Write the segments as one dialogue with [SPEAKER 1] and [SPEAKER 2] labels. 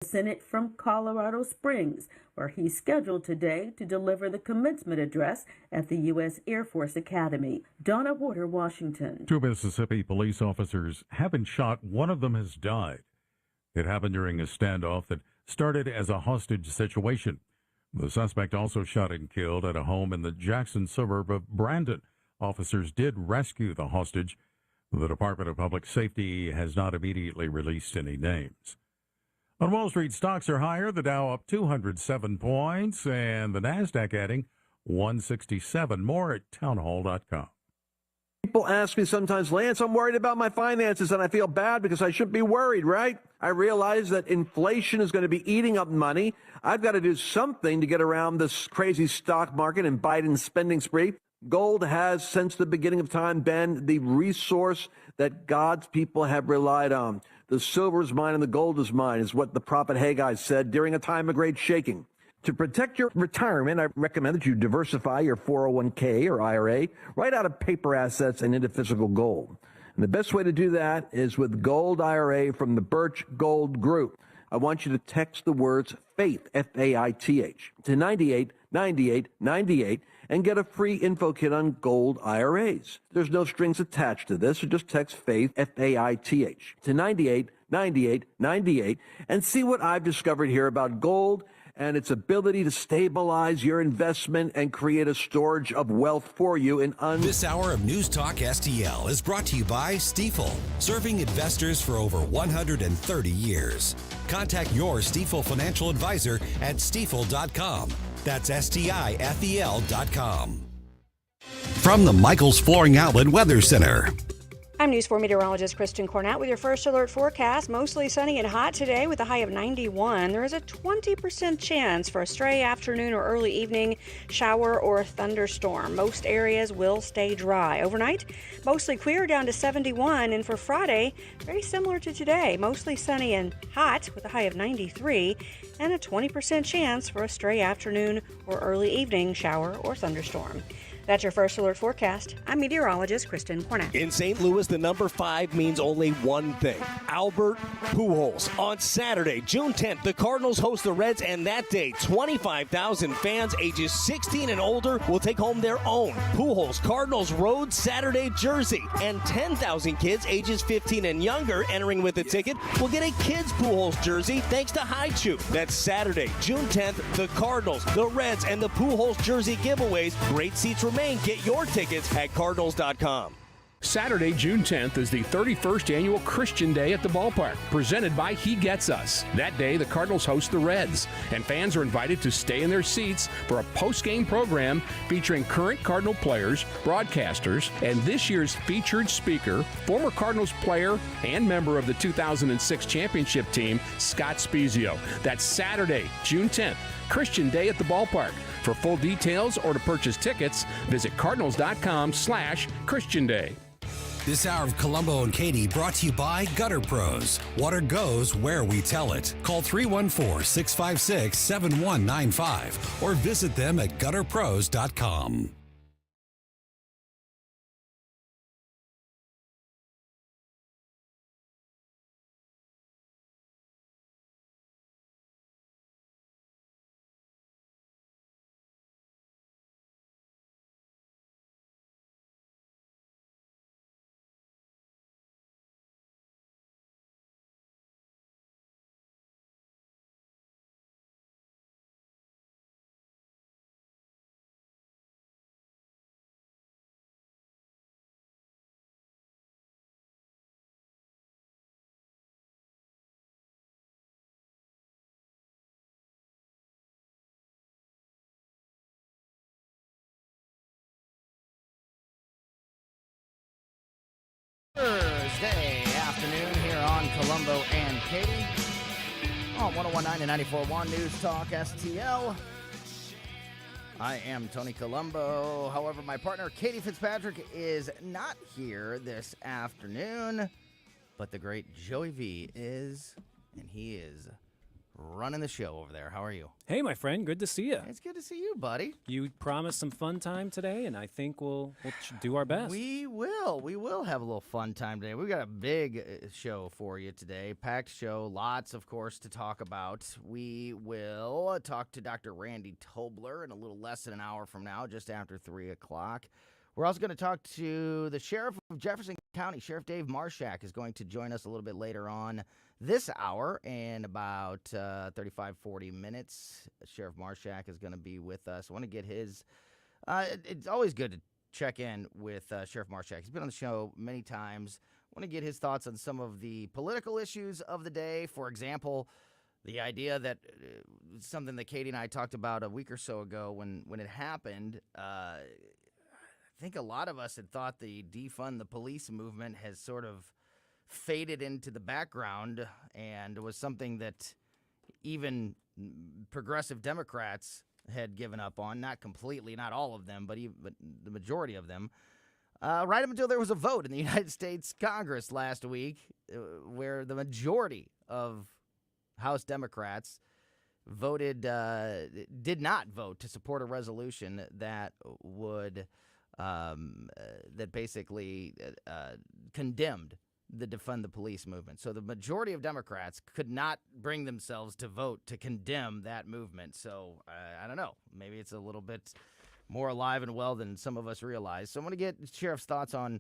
[SPEAKER 1] Senate from Colorado Springs, where he's scheduled today to deliver the commencement address at the U.S. Air Force Academy. Donna Warder, Washington.
[SPEAKER 2] 2 Mississippi police officers have been shot. One of them has died. It happened during a standoff that started as a hostage situation. The suspect also shot and killed at a home in the Jackson suburb of Brandon. Officers did rescue the hostage. The Department of Public Safety has not immediately released any names. On Wall Street, stocks are higher. The Dow up 207 points and the Nasdaq adding 167. More at townhall.com.
[SPEAKER 3] People ask me sometimes, Lance, I'm worried about my finances and I feel bad because I shouldn't be worried, right? I realize that inflation is going to be eating up money. I've got to do something to get around this crazy stock market and Biden's spending spree. Gold has, since the beginning of time, been the resource that God's people have relied on. The silver is mine and the gold is mine, is what the prophet Haggai said during a time of great shaking. To protect your retirement, I recommend that you diversify your 401k or IRA right out of paper assets and into physical gold. And the best way to do that is with Gold IRA from the Birch Gold Group. I want you to text the words FAITH, F-A-I-T-H, to 989898 and get a free info kit on gold IRAs. There's no strings attached to this, so just text FAITH, F-A-I-T-H, to 989898 and see what I've discovered here about gold and its ability to stabilize your investment and create a storage of wealth for you in
[SPEAKER 4] This hour of News Talk STL is brought to you by Stifel, serving investors for over 130 years. Contact your Stifel financial advisor at stifel.com. That's STIFEL.com. From the Michaels Flooring Outlet Weather Center.
[SPEAKER 5] I'm News 4 meteorologist Kristen Cornett with your first alert forecast. Mostly sunny and hot today with a high of 91. There is a 20% chance for a stray afternoon or early evening shower or thunderstorm. Most areas will stay dry. Overnight, mostly clear down to 71. And for Friday, very similar to today. Mostly sunny and hot with a high of 93 and a 20% chance for a stray afternoon or early evening shower or thunderstorm. That's your first alert forecast. I'm meteorologist Kristen Cornett.
[SPEAKER 6] In St. Louis, the number 5 means only one thing: Albert Pujols. On Saturday, June 10th, the Cardinals host the Reds, and that day, 25,000 fans ages 16 and older will take home their own Pujols Cardinals Road Saturday jersey, and 10,000 kids ages 15 and younger entering with a ticket will get a kids Pujols jersey thanks to High Chew. That's Saturday, June 10th, the Cardinals, the Reds, and the Pujols jersey giveaways. Great seats remain. Get your tickets at Cardinals.com.
[SPEAKER 7] Saturday, June 10th is the 31st annual Christian Day at the ballpark, presented by He Gets Us. That day, the Cardinals host the Reds, and fans are invited to stay in their seats for a post-game program featuring current Cardinal players, broadcasters, and this year's featured speaker, former Cardinals player and member of the 2006 championship team, Scott Spiezio. That's Saturday, June 10th, Christian Day at the ballpark. For full details or to purchase tickets, visit cardinals.com/Christian Day.
[SPEAKER 4] This hour of Colombo and Katie brought to you by Gutter Pros. Water goes where we tell it. Call 314-656-7195 or visit them at gutterpros.com.
[SPEAKER 8] Thursday afternoon here on Colombo and Katie on 101.9 and 94.1 News Talk STL. I am Tony Colombo. However, my partner Katie Fitzpatrick is not here this afternoon, but the great Joey V is, and he is running the show over there. How are you?
[SPEAKER 9] Hey, my friend. Good to see you.
[SPEAKER 8] It's good to see you, buddy.
[SPEAKER 9] You promised some fun time today, and I think we'll do our best.
[SPEAKER 8] We will. We will have a little fun time today. We've got a big show for you today. Packed show. Lots, of course, to talk about. We will talk to Dr. Randy Tobler in a little less than an hour from now, just after 3 o'clock. We're also going to talk to the Sheriff of Jefferson County. Sheriff Dave Marshak is going to join us a little bit later on this hour in about 35, 40 minutes. Sheriff Marshak is going to be with us. I want to get his it's always good to check in with Sheriff Marshak. He's been on the show many times. I want to get his thoughts on some of the political issues of the day. For example, the idea that something that Katie and I talked about a week or so ago when it happened. I think a lot of us had thought the defund the police movement has sort of faded into the background and was something that even progressive Democrats had given up on. Not completely, not all of them, but the majority of them. Right up until there was a vote in the United States Congress last week where the majority of House Democrats did not vote to support a resolution that would that basically condemned the defund the police movement. So the majority of Democrats could not bring themselves to vote to condemn that movement. So I don't know. Maybe it's a little bit more alive and well than some of us realize. So I'm going to get Sheriff's thoughts on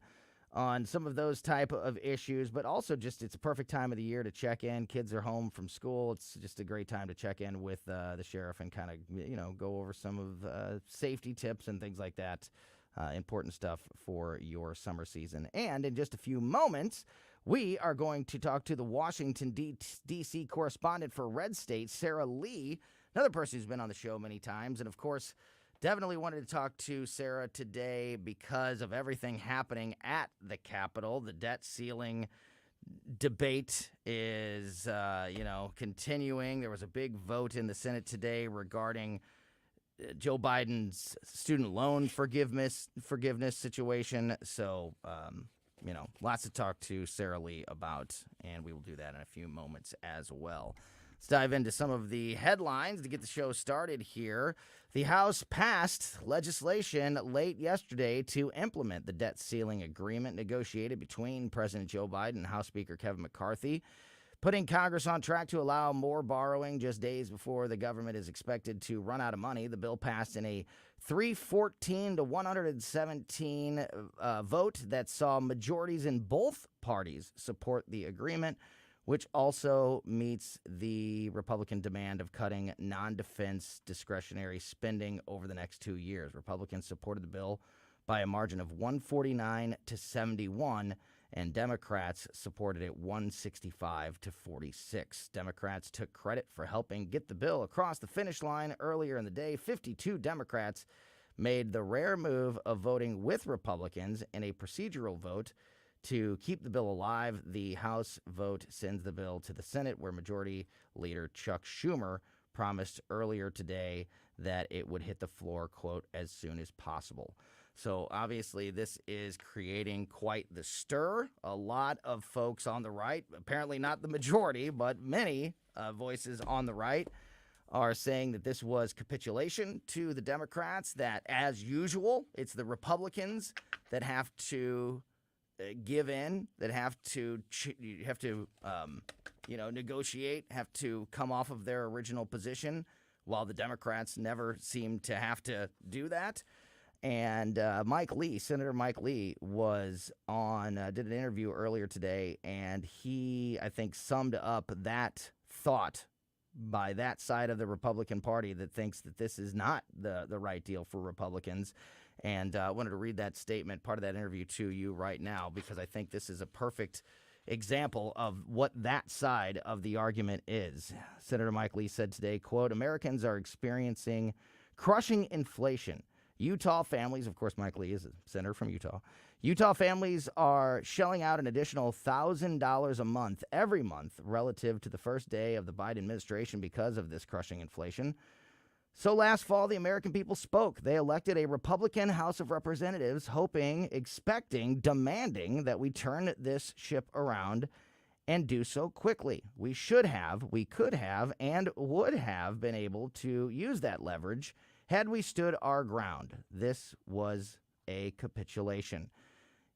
[SPEAKER 8] some of those type of issues, but also just it's a perfect time of the year to check in. Kids are home from school. It's just a great time to check in with the sheriff and kind of, go over some of safety tips and things like that. Important stuff for your summer season. And in just a few moments, we are going to talk to the Washington, D.C. correspondent for Red State, Sarah Lee, another person who's been on the show many times. And, of course, definitely wanted to talk to Sarah today because of everything happening at the Capitol. The debt ceiling debate is, continuing. There was a big vote in the Senate today regarding Joe Biden's student loan forgiveness situation. So, lots to talk to Sarah Lee about, and we will do that in a few moments as well. Let's dive into some of the headlines to get the show started here. The House passed legislation late yesterday to implement the debt ceiling agreement negotiated between President Joe Biden and House Speaker Kevin McCarthy, putting Congress on track to allow more borrowing just days before the government is expected to run out of money. The bill passed in a 314 to 117 vote that saw majorities in both parties support the agreement, which also meets the Republican demand of cutting non-defense discretionary spending over the next 2 years. Republicans supported the bill by a margin of 149 to 71, and Democrats supported it 165 to 46. Democrats took credit for helping get the bill across the finish line earlier in the day. 52 Democrats made the rare move of voting with Republicans in a procedural vote to keep the bill alive. The House vote sends the bill to the Senate, where Majority Leader Chuck Schumer promised earlier today that it would hit the floor, quote, as soon as possible. So obviously this is creating quite the stir. A lot of folks on the right, apparently not the majority, but many voices on the right are saying that this was capitulation to the Democrats, that as usual, it's the Republicans that have to give in, that have to negotiate, have to come off of their original position, while the Democrats never seem to have to do that. And Senator Mike Lee was on, did an interview earlier today, and he, I think, summed up that thought by that side of the Republican Party that thinks that this is not the right deal for Republicans. And I wanted to read that statement, part of that interview, to you right now, because I think this is a perfect example of what that side of the argument is. Senator Mike Lee said today, quote, "Americans are experiencing crushing inflation. Utah families," of course, Mike Lee is a senator from Utah, "Utah families are shelling out an additional $1,000 a month every month relative to the first day of the Biden administration because of this crushing inflation. So last fall, the American people spoke. They elected a Republican House of Representatives, hoping, expecting, demanding that we turn this ship around and do so quickly. We could have, and would have been able to use that leverage had we stood our ground. This was a capitulation.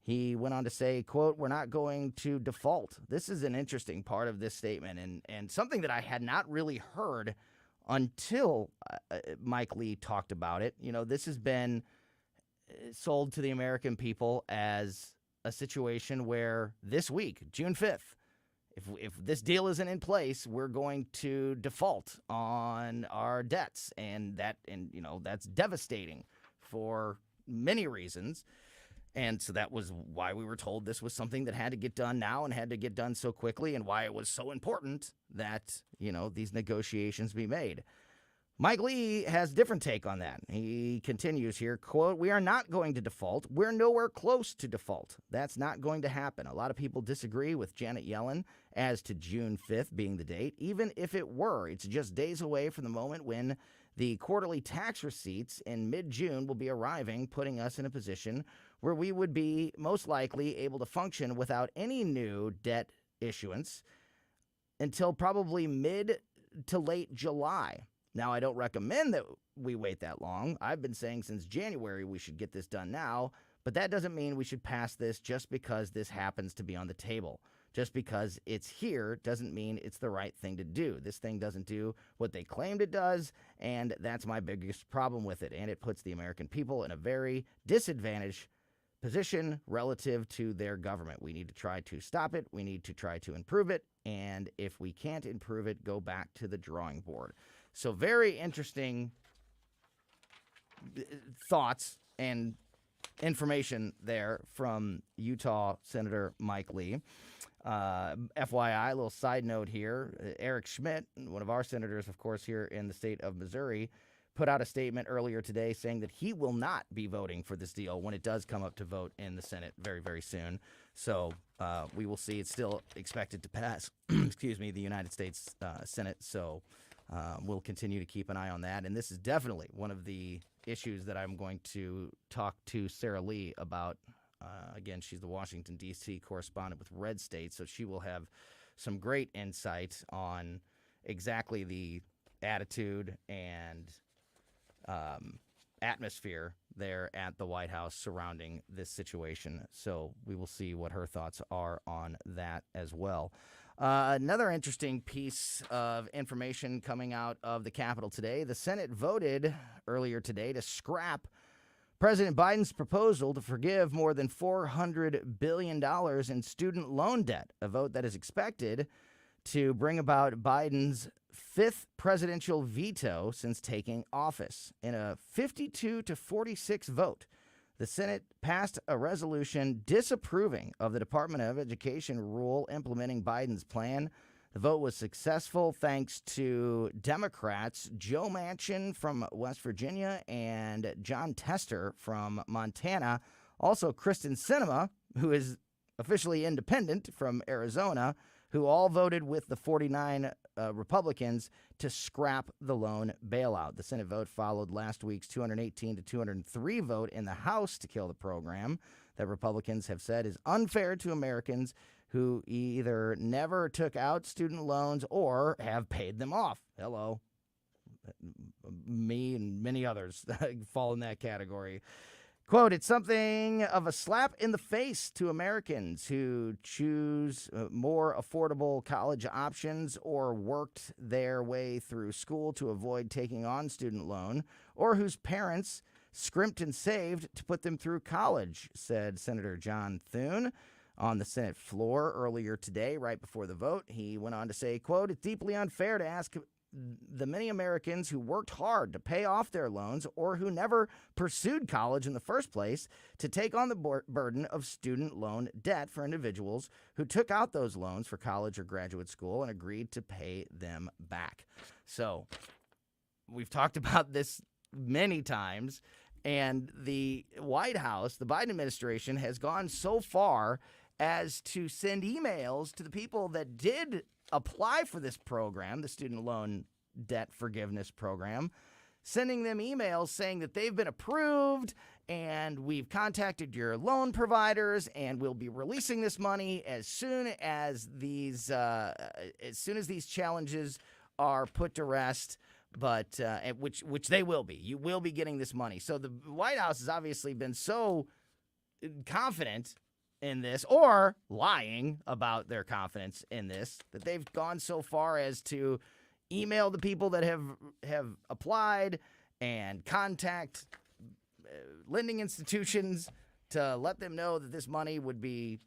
[SPEAKER 8] He went on to say, quote, "We're not going to default." This is an interesting part of this statement and something that I had not really heard until Mike Lee talked about it. You know, this has been sold to the American people as a situation where this week, June 5th, if this deal isn't in place, we're going to default on our debts, and that's devastating for many reasons. And so that was why we were told this was something that had to get done now and had to get done so quickly, and why it was so important that, these negotiations be made. Mike Lee has a different take on that. He continues here, quote, "We are not going to default. We're nowhere close to default. That's not going to happen." A lot of people disagree with Janet Yellen as to June 5th being the date. Even if it were, it's just days away from the moment when the quarterly tax receipts in mid-June will be arriving, putting us in a position where we would be most likely able to function without any new debt issuance until probably mid to late July. Now, I don't recommend that we wait that long. I've been saying since January we should get this done now, but that doesn't mean we should pass this just because this happens to be on the table. Just because it's here doesn't mean it's the right thing to do. This thing doesn't do what they claimed it does, and that's my biggest problem with it. And it puts the American people in a very disadvantaged position relative to their government. We need to try to stop it. We need to try to improve it. And if we can't improve it, go back to the drawing board. So very interesting thoughts and information there from Utah Senator Mike Lee. FYI, a little side note here, Eric Schmidt, one of our senators, of course, here in the state of Missouri, put out a statement earlier today saying that he will not be voting for this deal when it does come up to vote in the Senate very, very soon. So we will see. It's still expected to pass, the United States Senate. So we'll continue to keep an eye on that. And this is definitely one of the issues that I'm going to talk to Sarah Lee about. Again, she's the Washington, D.C. correspondent with Red State, so she will have some great insight on exactly the attitude and atmosphere there at the White House surrounding this situation. So we will see what her thoughts are on that as well. Another interesting piece of information coming out of the Capitol today. The Senate voted earlier today to scrap President Biden's proposal to forgive more than $400 billion in student loan debt, a vote that is expected to bring about Biden's fifth presidential veto since taking office. In a 52-46 vote, the Senate passed a resolution disapproving of the Department of Education rule implementing Biden's plan. The vote was successful thanks to Democrats Joe Manchin from West Virginia and John Tester from Montana. Also, Kristen Sinema, who is officially independent from Arizona, who all voted with the 49 Republicans to scrap the loan bailout. The Senate vote followed last week's 218-203 vote in the House to kill the program that Republicans have said is unfair to Americans who either never took out student loans or have paid them off. Hello. Me and many others fall in that category. Quote, "It's something of a slap in the face to Americans who choose more affordable college options or worked their way through school to avoid taking on student loan, or whose parents scrimped and saved to put them through college," said Senator John Thune on the Senate floor earlier today, right before the vote. He went on to say, quote, "It's deeply unfair to ask the many Americans who worked hard to pay off their loans or who never pursued college in the first place to take on the burden of student loan debt for individuals who took out those loans for college or graduate school and agreed to pay them back." So we've talked about this many times, and the White House, the Biden administration, has gone so far as to send emails to the people that did apply for this program, the student loan debt forgiveness program, sending them emails saying that they've been approved and we've contacted your loan providers and we'll be releasing this money as soon as these challenges are put to rest. But which they will be. You will be getting this money. So the White House has obviously been so confident in this, or lying about their confidence in this, that they've gone so far as to email the people that have applied and contact lending institutions to let them know that this money would be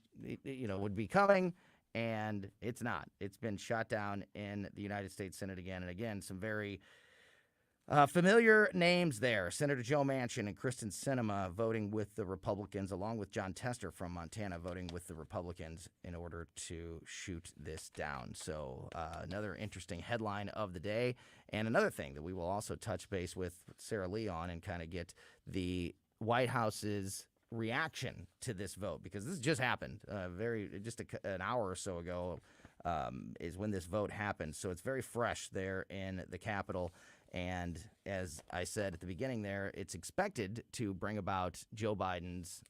[SPEAKER 8] coming. And it's not. It's been shot down in the United States Senate again and again. Some very familiar names there. Senator Joe Manchin and Kristen Sinema voting with the Republicans, along with John Tester from Montana voting with the Republicans in order to shoot this down. So another interesting headline of the day. And another thing that we will also touch base with Sarah Lee on and kind of get the White House's reaction to this vote, because this just happened an hour or so ago is when this vote happened. So it's very fresh there in the Capitol. And as I said at the beginning there, it's expected to bring about Joe Biden's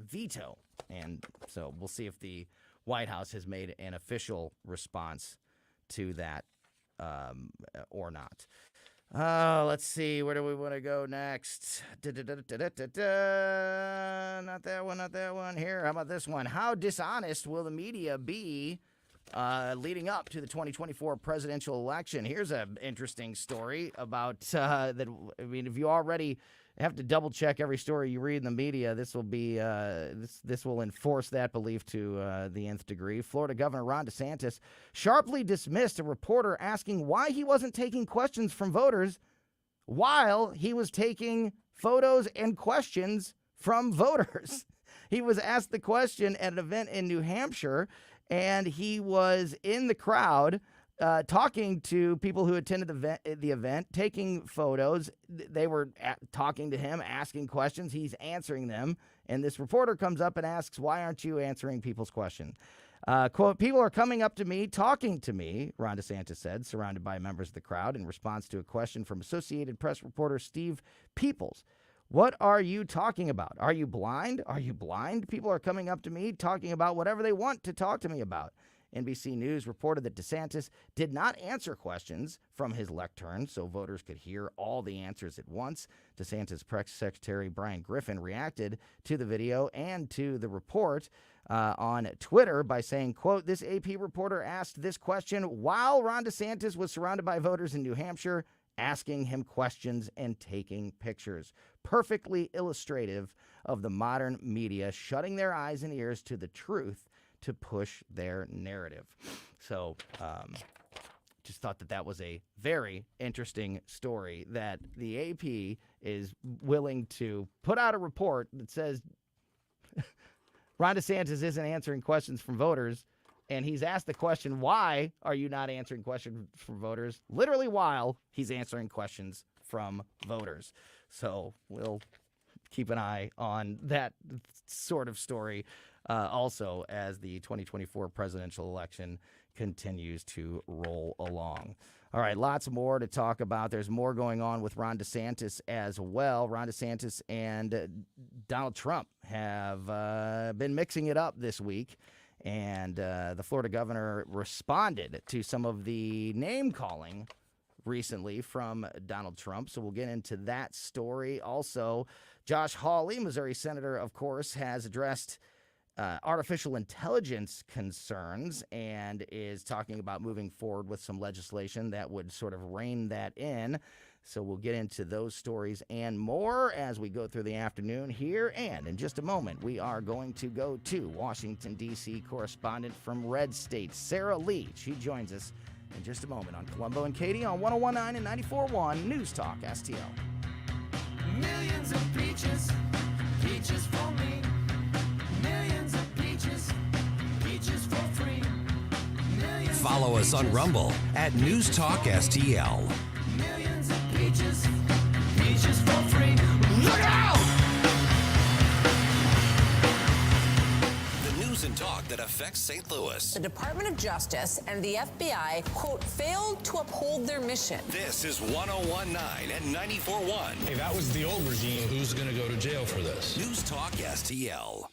[SPEAKER 8] veto. And so we'll see if the White House has made an official response to that or not. Let's see. Where do we want to go next? Not that one. Here, how about this one? How dishonest will the media be leading up to the 2024 presidential election? Here's an interesting story about that. I mean, if you already have to double check every story you read in the media, this will be this will enforce that belief to the nth degree. Florida Governor Ron DeSantis sharply dismissed a reporter asking why he wasn't taking questions from voters while he was taking photos and questions from voters. He was asked the question at an event in New Hampshire, and he was in the crowd talking to people who attended the event, taking photos. They were talking to him, asking questions. He's answering them. And this reporter comes up and asks, why aren't you answering people's questions? Quote, people are coming up to me, talking to me, Ron DeSantis said, surrounded by members of the crowd in response to a question from Associated Press reporter Steve Peoples. What are you talking about? Are you blind? Are you blind? People are coming up to me, talking about whatever they want to talk to me about. NBC News reported that DeSantis did not answer questions from his lectern so voters could hear all the answers at once. DeSantis Press Secretary Brian Griffin reacted to the video and to the report on Twitter by saying, quote, this AP reporter asked this question while Ron DeSantis was surrounded by voters in New Hampshire, asking him questions and taking pictures. Perfectly illustrative of the modern media shutting their eyes and ears to the truth to push their narrative. So just thought that was a very interesting story, that the AP is willing to put out a report that says Ron DeSantis isn't answering questions from voters, and he's asked the question, why are you not answering questions from voters? Literally while he's answering questions from voters. So we'll keep an eye on that sort of story also as the 2024 presidential election continues to roll along. All right, lots more to talk about. There's more going on with Ron DeSantis as well. Ron DeSantis and Donald Trump have been mixing it up this week. And the Florida governor responded to some of the name-calling recently from Donald Trump. So we'll get into that story. Also, Josh Hawley, Missouri senator, of course, has addressed artificial intelligence concerns and is talking about moving forward with some legislation that would sort of rein that in. So we'll get into those stories and more as we go through the afternoon here. And in just a moment, we are going to go to Washington, D.C. correspondent from Red State, Sarah Lee. She joins us in just a moment on Colombo and Katie on 101.9 and 94.1 News Talk STL.
[SPEAKER 10] Millions of peaches, peaches for me. Millions of peaches, peaches for free.
[SPEAKER 4] Follow us on Rumble at News Talk STL.
[SPEAKER 10] Millions of peaches, peaches for free. Look out!
[SPEAKER 4] The news and talk that affects St. Louis.
[SPEAKER 11] The Department of Justice and the FBI, quote, failed to uphold their mission.
[SPEAKER 4] This is 101.9 and 94.1.
[SPEAKER 12] Hey, that was the old regime. Who's going to go to jail for this?
[SPEAKER 4] News Talk STL.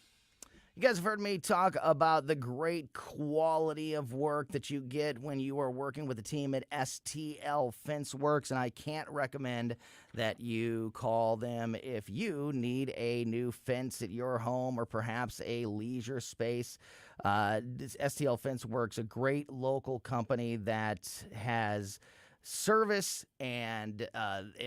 [SPEAKER 8] You guys have heard me talk about the great quality of work that you get when you are working with a team at STL Fence Works, and I can't recommend that you call them if you need a new fence at your home or perhaps a leisure space. STL Fence Works, a great local company that has service and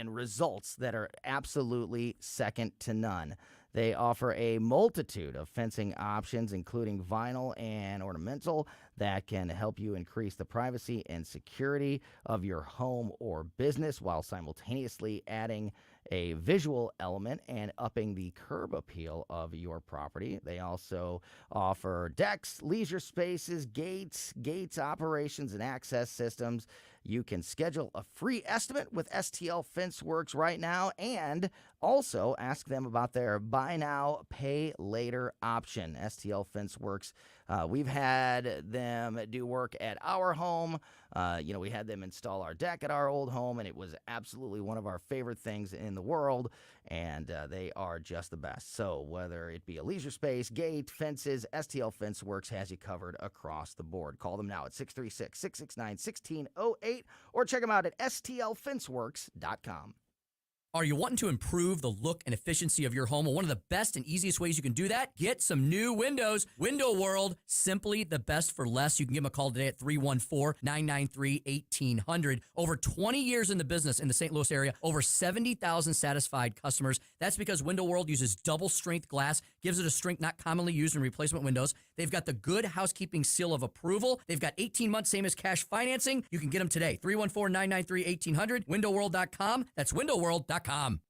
[SPEAKER 8] results that are absolutely second to none. They offer a multitude of fencing options, including vinyl and ornamental, that can help you increase the privacy and security of your home or business while simultaneously adding a visual element and upping the curb appeal of your property. They also offer decks, leisure spaces, gates operations, and access systems. You can schedule a free estimate with STL Fence Works right now and also ask them about their buy now, pay later option. STL Fence Works, we've had them do work at our home. We had them install our deck at our old home, and it was absolutely one of our favorite things in the world, and they are just the best. So whether it be a leisure space, gate, fences, STL Fence Works has you covered across the board. Call them now at 636-669-1608 or check them out at stlfenceworks.com.
[SPEAKER 13] Are you wanting to improve the look and efficiency of your home? Well, one of the best and easiest ways you can do that, get some new windows. Window World, simply the best for less. You can give them a call today at 314-993-1800. Over 20 years in the business in the St. Louis area, over 70,000 satisfied customers. That's because Window World uses double strength glass, gives it a strength not commonly used in replacement windows. They've got the Good Housekeeping Seal of Approval. They've got 18 months, same as cash financing. You can get them today. 314-993-1800, windowworld.com. That's windowworld.com.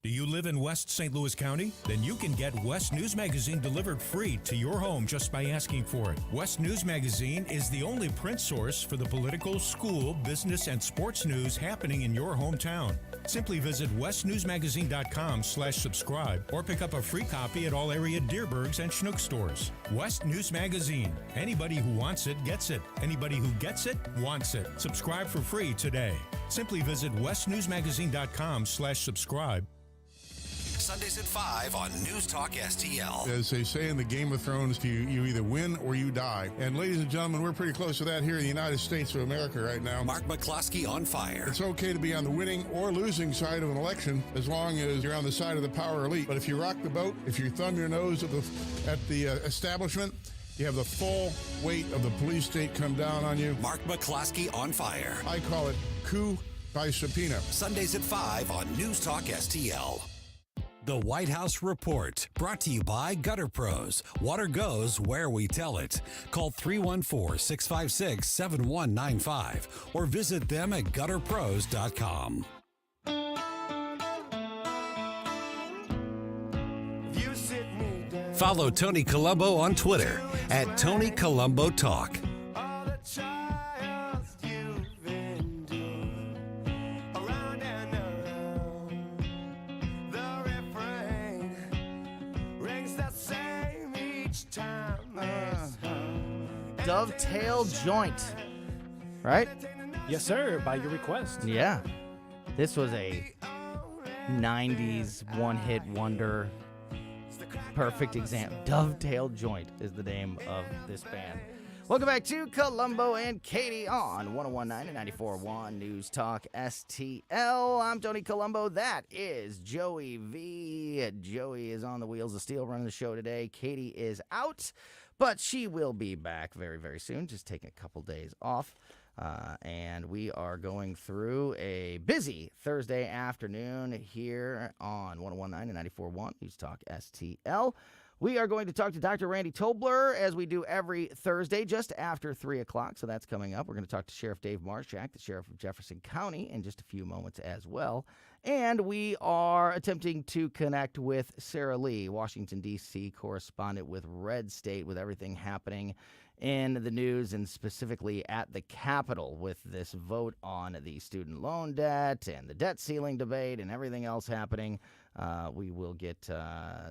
[SPEAKER 14] Do you live in West St. Louis County? Then you can get West News Magazine delivered free to your home just by asking for it. West News Magazine is the only print source for the political, school, business, and sports news happening in your hometown. Simply visit westnewsmagazine.com/subscribe or pick up a free copy at all area Deerbergs and Schnuck stores. West News Magazine. Anybody who wants it gets it. Anybody who gets it wants it. Subscribe for free today. Simply visit westnewsmagazine.com/subscribe.
[SPEAKER 4] Sundays at 5 on News Talk STL.
[SPEAKER 15] As they say in the Game of Thrones, you either win or you die. And ladies and gentlemen, we're pretty close to that here in the United States of America right now.
[SPEAKER 4] Mark McCloskey on fire.
[SPEAKER 15] It's okay to be on the winning or losing side of an election as long as you're on the side of the power elite. But if you rock the boat, if you thumb your nose at the establishment, you have the full weight of the police state come down on you.
[SPEAKER 4] Mark McCloskey on fire.
[SPEAKER 15] I call it coup by subpoena.
[SPEAKER 4] Sundays at 5 on News Talk STL. The White House Report, brought to you by Gutter Pros. Water goes where we tell it. Call 314-656-7195 or visit them at gutterpros.com. Follow Tony Colombo on Twitter at Tony Colombo Talk.
[SPEAKER 8] Dovetail Joint, right?
[SPEAKER 9] Yes, sir, by your request.
[SPEAKER 8] Yeah. This was a 90s one-hit wonder. Perfect example. Dovetail Joint is the name of this band. Welcome back to Colombo and Katie on 101.9 and 94.1 News Talk STL. I'm Tony Colombo. That is Joey V. Joey is on the wheels of steel running the show today. Katie is out, but she will be back very, very soon, just taking a couple days off. And we are going through a busy Thursday afternoon here on 101.9 and 94.1 News Talk STL. We are going to talk to Dr. Randy Tobler, as we do every Thursday, just after 3 o'clock, so that's coming up. We're going to talk to Sheriff Dave Marshak, the Sheriff of Jefferson County, in just a few moments as well. And we are attempting to connect with Sarah Lee, Washington, D.C. correspondent with Red State, with everything happening in the news and specifically at the Capitol with this vote on the student loan debt and the debt ceiling debate and everything else happening. We will get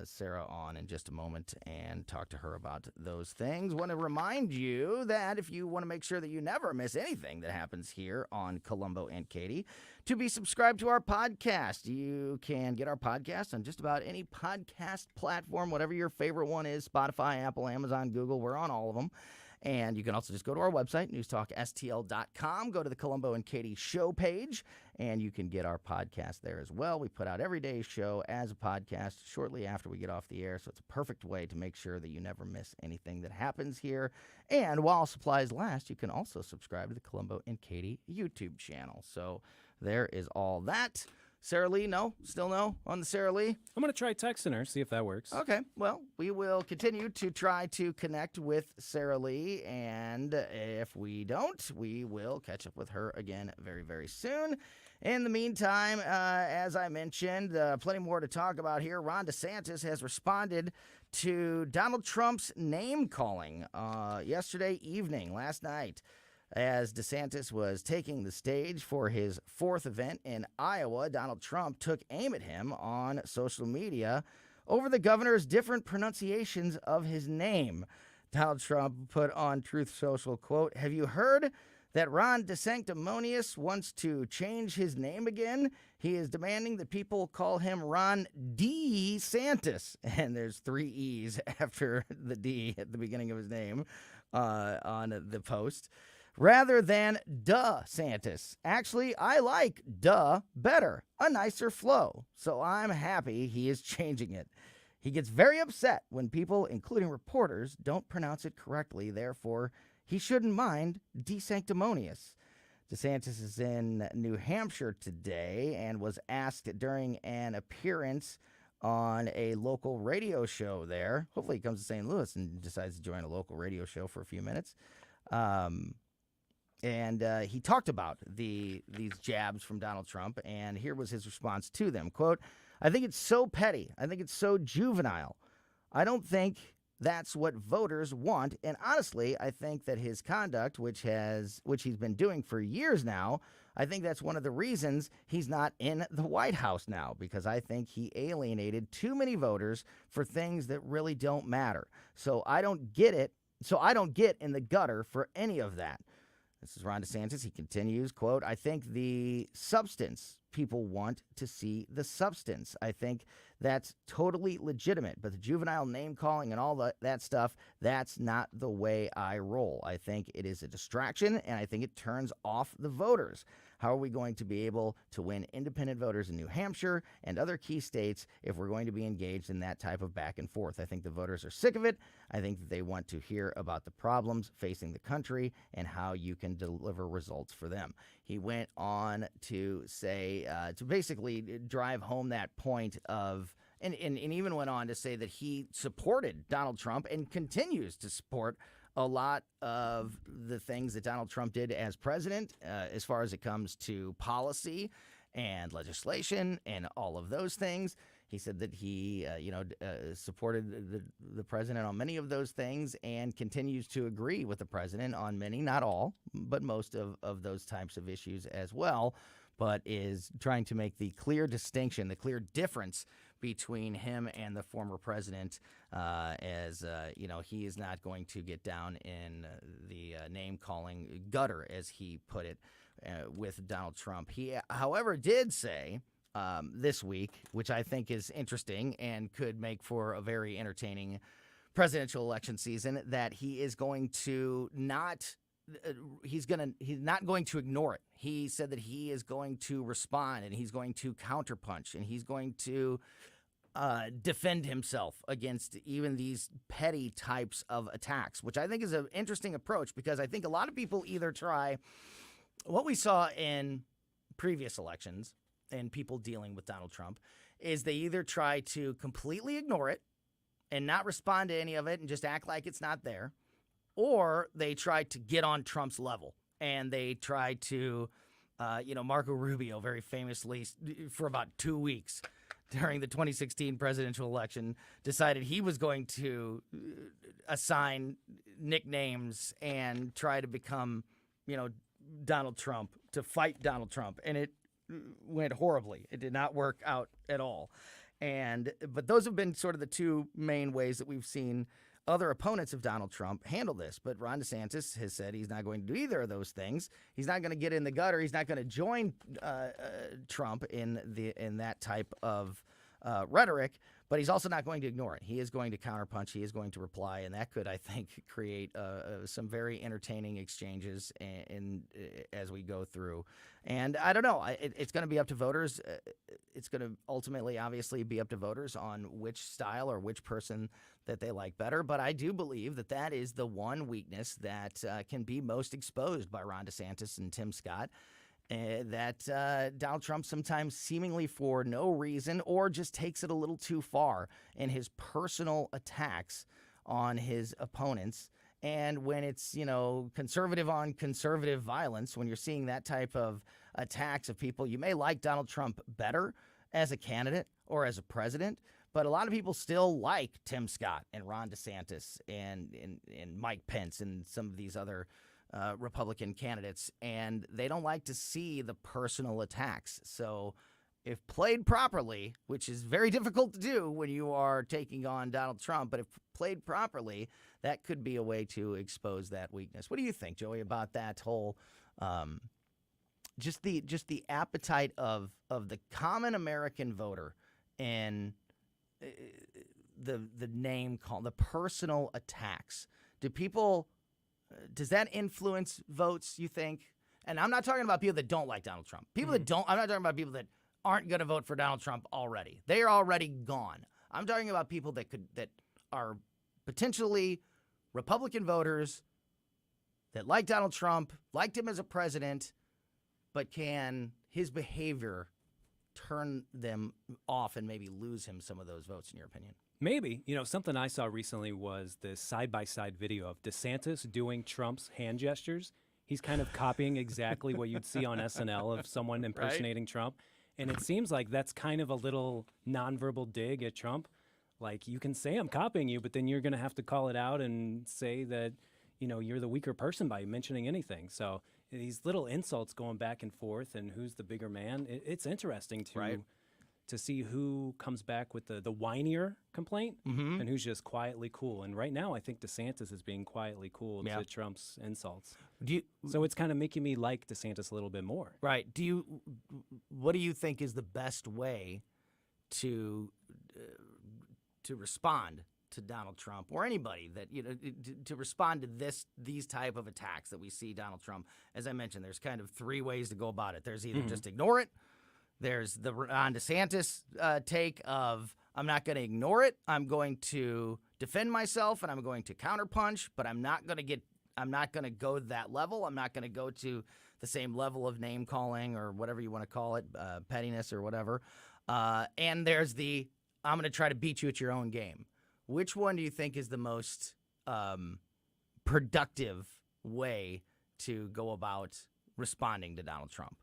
[SPEAKER 8] Sarah on in just a moment and talk to her about those things. Want to remind you that if you want to make sure that you never miss anything that happens here on Colombo and Katie, to be subscribed to our podcast. You can get our podcast on just about any podcast platform, whatever your favorite one is, Spotify, Apple, Amazon, Google. We're on all of them. And you can also just go to our website, newstalkstl.com, go to the Colombo and Katie show page, and you can get our podcast there as well. We put out every day's show as a podcast shortly after we get off the air, so it's a perfect way to make sure that you never miss anything that happens here. And while supplies last, you can also subscribe to the Colombo and Katie YouTube channel. So there is all that. Sarah Lee, no? Still no on the Sarah Lee?
[SPEAKER 9] I'm going to try texting her, see if that works.
[SPEAKER 8] Okay. Well, we will continue to try to connect with Sarah Lee, and if we don't, we will catch up with her again very, very soon. In the meantime, as I mentioned, plenty more to talk about here. Ron DeSantis has responded to Donald Trump's name-calling yesterday evening, last night. As DeSantis was taking the stage for his fourth event in Iowa, Donald Trump took aim at him on social media over the governor's different pronunciations of his name. Donald Trump put on Truth Social, quote, "Have you heard that Ron DeSanctimonious wants to change his name again? He is demanding that people call him Ron DeSantis." And there's 3 E's after the D at the beginning of his name on the post. Rather than DeSantis. Actually, I like duh better, a nicer flow. So I'm happy he is changing it. He gets very upset when people, including reporters, don't pronounce it correctly. Therefore, he shouldn't mind DeSanctimonious. DeSantis is in New Hampshire today and was asked during an appearance on a local radio show there. Hopefully he comes to St. Louis and decides to join a local radio show for a few minutes. And he talked about these jabs from Donald Trump, and here was his response to them. Quote, "I think it's so petty. I think it's so juvenile. I don't think that's what voters want. And honestly, I think that his conduct, which he's been doing for years now, I think that's one of the reasons he's not in the White House now, because I think he alienated too many voters for things that really don't matter. So I don't get it. So I don't get in the gutter for any of that." This is Ron DeSantis. He continues, quote, "I think the substance, people want to see the substance. I think that's totally legitimate. But the juvenile name calling and all that stuff, that's not the way I roll. I think it is a distraction, and I think it turns off the voters. How are we going to be able to win independent voters in New Hampshire and other key states if we're going to be engaged in that type of back and forth? I think the voters are sick of it. I think that they want to hear about the problems facing the country and how you can deliver results for them." He went on to say, to basically drive home that point of, and even went on to say that he supported Donald Trump and continues to support a lot of the things that Donald Trump did as president, as far as it comes to policy and legislation and all of those things. He said that he, supported the president on many of those things and continues to agree with the president on many, not all, but most of those types of issues as well, but is trying to make the clear distinction, the clear difference between him and the former president, he is not going to get down in the name-calling gutter, as he put it, with Donald Trump. He, however, did say this week, which I think is interesting and could make for a very entertaining presidential election season, that he is going to not he's not going to ignore it. He said that he is going to respond, and he's going to counterpunch, and he's going to defend himself against even these petty types of attacks, which I think is an interesting approach, because I think a lot of people either try what we saw in previous elections and people dealing with Donald Trump is they either try to completely ignore it and not respond to any of it and just act like it's not there, or they try to get on Trump's level and they try to, Marco Rubio very famously for about 2 weeks during the 2016 presidential election decided he was going to assign nicknames and try to become, Donald Trump, to fight Donald Trump. And it went horribly. It did not work out at all. But those have been sort of the two main ways that we've seen other opponents of Donald Trump handle this. But Ron DeSantis has said he's not going to do either of those things. He's not going to get in the gutter. He's not going to join Trump in that type of rhetoric. But he's also not going to ignore it. He is going to counterpunch. He is going to reply, and that could, I think, create some very entertaining exchanges as we go through. And I don't know. It's going to be up to voters. It's going to ultimately, obviously, be up to voters on which style or which person that they like better. But I do believe that is the one weakness that can be most exposed by Ron DeSantis and Tim Scott. That Donald Trump sometimes seemingly for no reason or just takes it a little too far in his personal attacks on his opponents. And when it's, conservative on conservative violence, when you're seeing that type of attacks of people, you may like Donald Trump better as a candidate or as a president, but a lot of people still like Tim Scott and Ron DeSantis and Mike Pence and some of these other Republican candidates, and they don't like to see the personal attacks. So if played properly, which is very difficult to do when you are taking on Donald Trump, but if played properly, that could be a way to expose that weakness. What do you think, Joey, about that whole just the appetite of the common American voter and the name call, the personal attacks? Does that influence votes, you think? And I'm not talking about people that don't like Donald Trump. I'm not talking about people that aren't going to vote for Donald Trump already. They are already gone. I'm talking about people that are potentially Republican voters that like Donald Trump, liked him as a president, but can his behavior turn them off and maybe lose him some of those votes, in your opinion?
[SPEAKER 9] Maybe. Something I saw recently was this side-by-side video of DeSantis doing Trump's hand gestures. He's kind of copying exactly what you'd see on SNL of someone impersonating Trump. And it seems like that's kind of a little nonverbal dig at Trump. Like, you can say I'm copying you, but then you're going to have to call it out and say that, you're the weaker person by mentioning anything. So these little insults going back and forth and who's the bigger man, it's interesting to see who comes back with the whinier complaint and who's just quietly cool. And right now, I think DeSantis is being quietly cool to Trump's insults. So it's kind of making me like DeSantis a little bit more.
[SPEAKER 8] Right. What do you think is the best way to respond to Donald Trump or anybody that, to respond to these type of attacks that we see Donald Trump? As I mentioned, there's kind of three ways to go about it. There's either just ignore it. There's the Ron DeSantis take of, I'm not going to ignore it. I'm going to defend myself and I'm going to counterpunch, but I'm not going to go to that level. I'm not going to go to the same level of name calling or whatever you want to call it, pettiness or whatever. And there's I'm going to try to beat you at your own game. Which one do you think is the most productive way to go about responding to Donald Trump?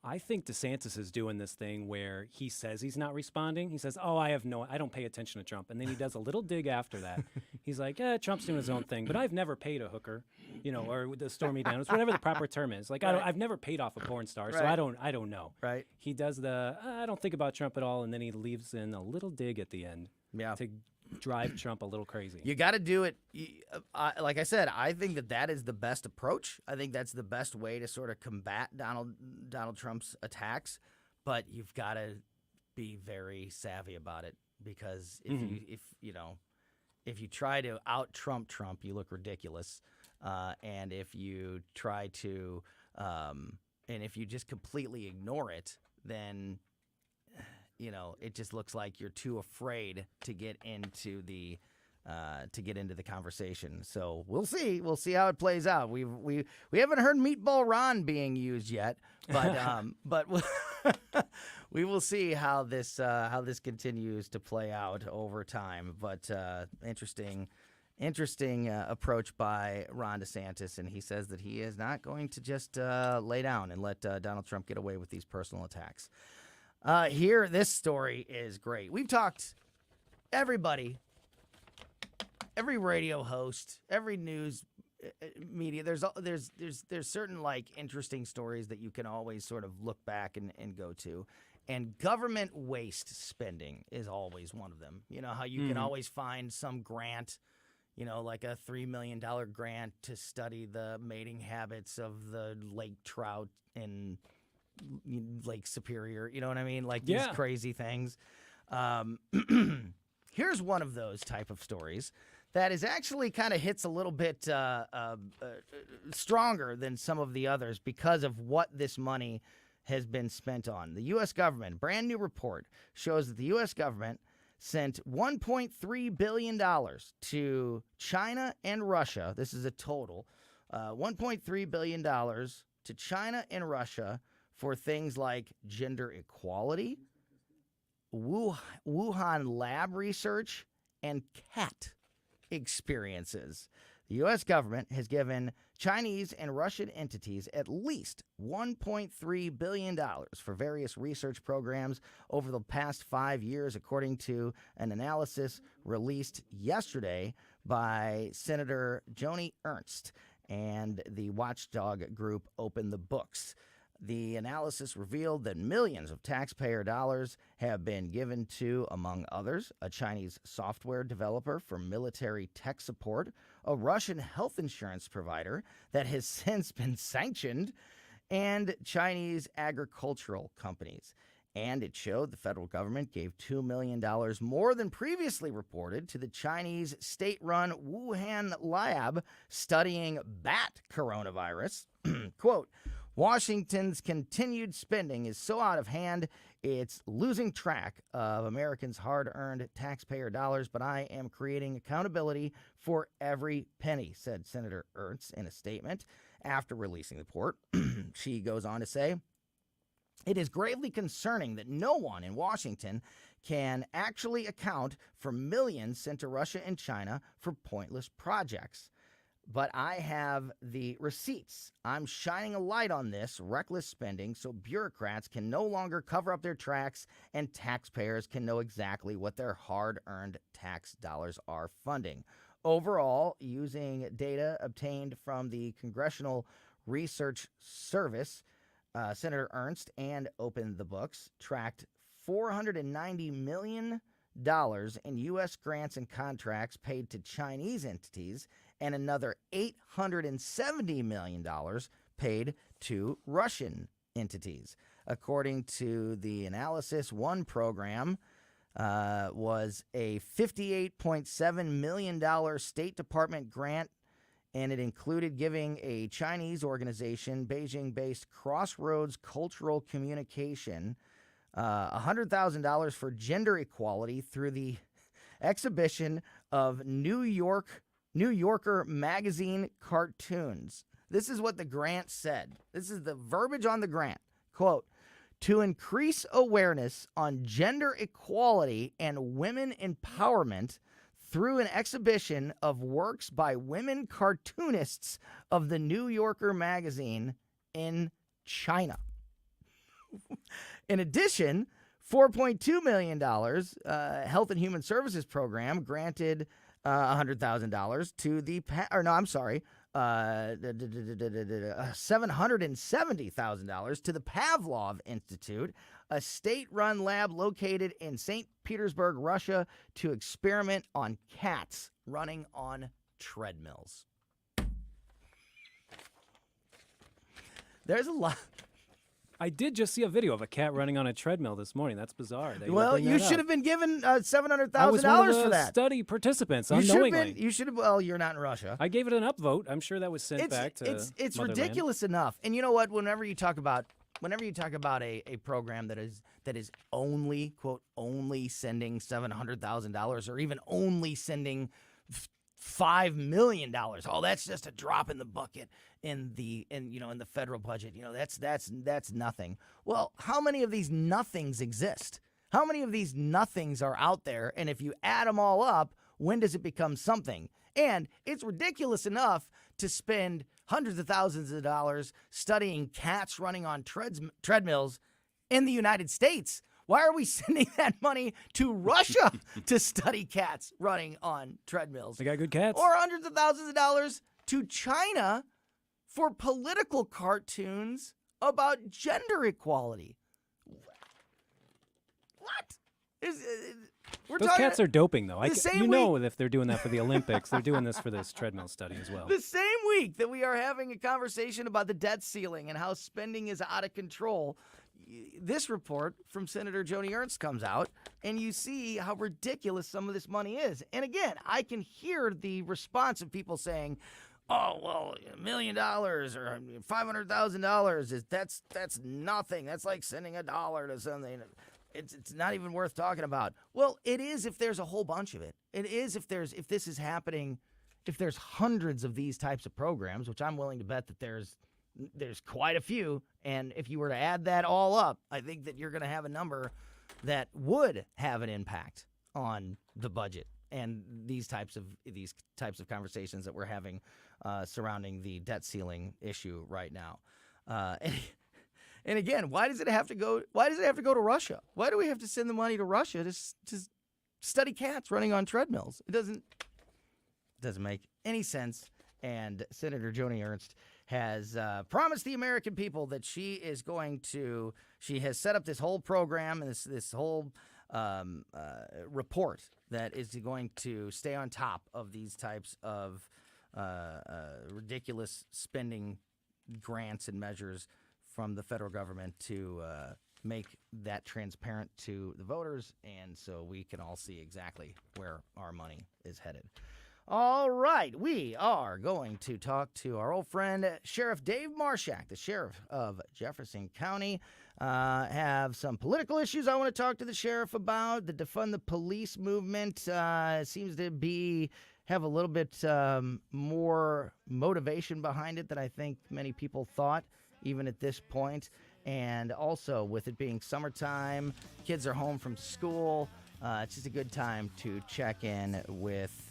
[SPEAKER 9] I think DeSantis is doing this thing where he says he's not responding. He says, I don't pay attention to Trump. And then he does a little dig after that. He's like, Trump's doing his own thing, but I've never paid a hooker, or the Stormy Daniels, whatever the proper term is. Like, I've never paid off a porn star, so I don't know. Right. He does I don't think about Trump at all, and then he leaves in a little dig at the end to drive Trump a little crazy.
[SPEAKER 8] You got to do it. Like I said, I think that is the best approach. I think that's the best way to sort of combat Donald Trump's attacks. But you've got to be very savvy about it, because if you try to out Trump, you look ridiculous. And if you try to, and if you just completely ignore it, then it just looks like you're too afraid to get into the conversation. So we'll see. We'll see how it plays out. We haven't heard Meatball Ron being used yet, but we will see how this continues to play out over time. But interesting approach by Ron DeSantis, and he says that he is not going to just lay down and let Donald Trump get away with these personal attacks. Here, this story is great. We've talked, everybody, every radio host, every news media. There's certain like interesting stories that you can always sort of look back and go to. And government waste spending is always one of them. You know how you can always find some grant, like a $3 million grant to study the mating habits of the lake trout in Lake Superior. You know what I mean? Like these crazy things. Here's one of those type of stories that is actually kind of hits a little bit stronger than some of the others because of what this money has been spent on. The U.S. government, brand new report, shows that the U.S. government sent $1.3 billion to China and Russia. This is a total. $1.3 billion to China and Russia for things like gender equality, Wuhan lab research, and cat experiences. The U.S. government has given Chinese and Russian entities at least $1.3 billion for various research programs over the past 5 years, according to an analysis released yesterday by Senator Joni Ernst and the watchdog group Open the Books. The analysis revealed that millions of taxpayer dollars have been given to, among others, a Chinese software developer for military tech support, a Russian health insurance provider that has since been sanctioned, and Chinese agricultural companies. And it showed the federal government gave $2 million more than previously reported to the Chinese state-run Wuhan lab studying bat coronavirus. Quote, Washington's continued spending is so out of hand, it's losing track of Americans' hard-earned taxpayer dollars, but I am creating accountability for every penny, said Senator Ernst in a statement after releasing the report. She goes on to say, it is gravely concerning that no one in Washington can actually account for millions sent to Russia and China for pointless projects. But I have the receipts. I'm shining a light on this reckless spending so bureaucrats can no longer cover up their tracks and taxpayers can know exactly what their hard-earned tax dollars are funding. Overall, using data obtained from the Congressional Research Service, Senator Ernst and Open the Books tracked $490 million in U.S. grants and contracts paid to Chinese entities and another $870 million paid to Russian entities. According to the analysis, one program was a $58.7 million State Department grant, and it included giving a Chinese organization, Beijing-based Crossroads Cultural Communication, $100,000 for gender equality through the exhibition of New Yorker magazine cartoons. This is what the grant said. This is the verbiage on the grant. Quote, to increase awareness on gender equality and women empowerment through an exhibition of works by women cartoonists of the New Yorker magazine in China. In addition, $4.2 million Health and Human Services Program granted $100,000 to the $770,000 to the Pavlov Institute, a state-run lab located in St. Petersburg, Russia, to experiment on cats running on treadmills. There's a lot.
[SPEAKER 9] I did just see a video of a cat running on a treadmill this morning. That's bizarre.
[SPEAKER 8] Well, you should have been given $700,000 for that.
[SPEAKER 9] Study participants unknowingly.
[SPEAKER 8] You should have. Well, you're not in Russia.
[SPEAKER 9] I gave it an upvote. I'm sure that was sent back to
[SPEAKER 8] It's
[SPEAKER 9] Motherland.
[SPEAKER 8] ridiculous enough. And you know what? Whenever you talk about a program that is only, quote, only sending $700,000 or even only sending $5 million. Oh, that's just a drop in the bucket in the federal budget. That's nothing. Well, how many of these nothings exist? How many of these nothings are out there? And if you add them all up, when does it become something? And it's ridiculous enough to spend hundreds of thousands of dollars studying cats running on treadmills in the United States. Why are we sending that money to Russia to study cats running on treadmills?
[SPEAKER 9] They got good cats.
[SPEAKER 8] Or hundreds of thousands of dollars to China for political cartoons about gender equality. What?
[SPEAKER 9] Those cats are doping, though.
[SPEAKER 8] You
[SPEAKER 9] know if they're doing that for the Olympics, they're doing this for this treadmill study as well.
[SPEAKER 8] The same week that we are having a conversation about the debt ceiling and how spending is out of control, this report from Senator Joni Ernst comes out, and you see how ridiculous some of this money is. And again, I can hear the response of people saying, oh, well, $1 million or $500,000 that's nothing. That's like sending $1 to something. It's not even worth talking about. Well, it is if there's a whole bunch of it. It is if this is happening, if there's hundreds of these types of programs, which I'm willing to bet that there's quite a few. And if you were to add that all up, I think that you're going to have a number that would have an impact on the budget and these types of conversations that we're having surrounding the debt ceiling issue right now. And again, why does it have to go to Russia? Why do we have to send the money to Russia to study cats running on treadmills? It doesn't make any sense. And Senator Joni Ernst has promised the American people that she has set up this whole program and this whole report that is going to stay on top of these types of ridiculous spending grants and measures from the federal government to make that transparent to the voters, and so we can all see exactly where our money is headed. All right, we are going to talk to our old friend Sheriff Dave Marshak, the sheriff of Jefferson County. Have some political issues I want to talk to the sheriff about. The Defund the Police movement seems to have a little bit more motivation behind it than I think many people thought, even at this point. And also, with it being summertime, kids are home from school. It's just a good time to check in with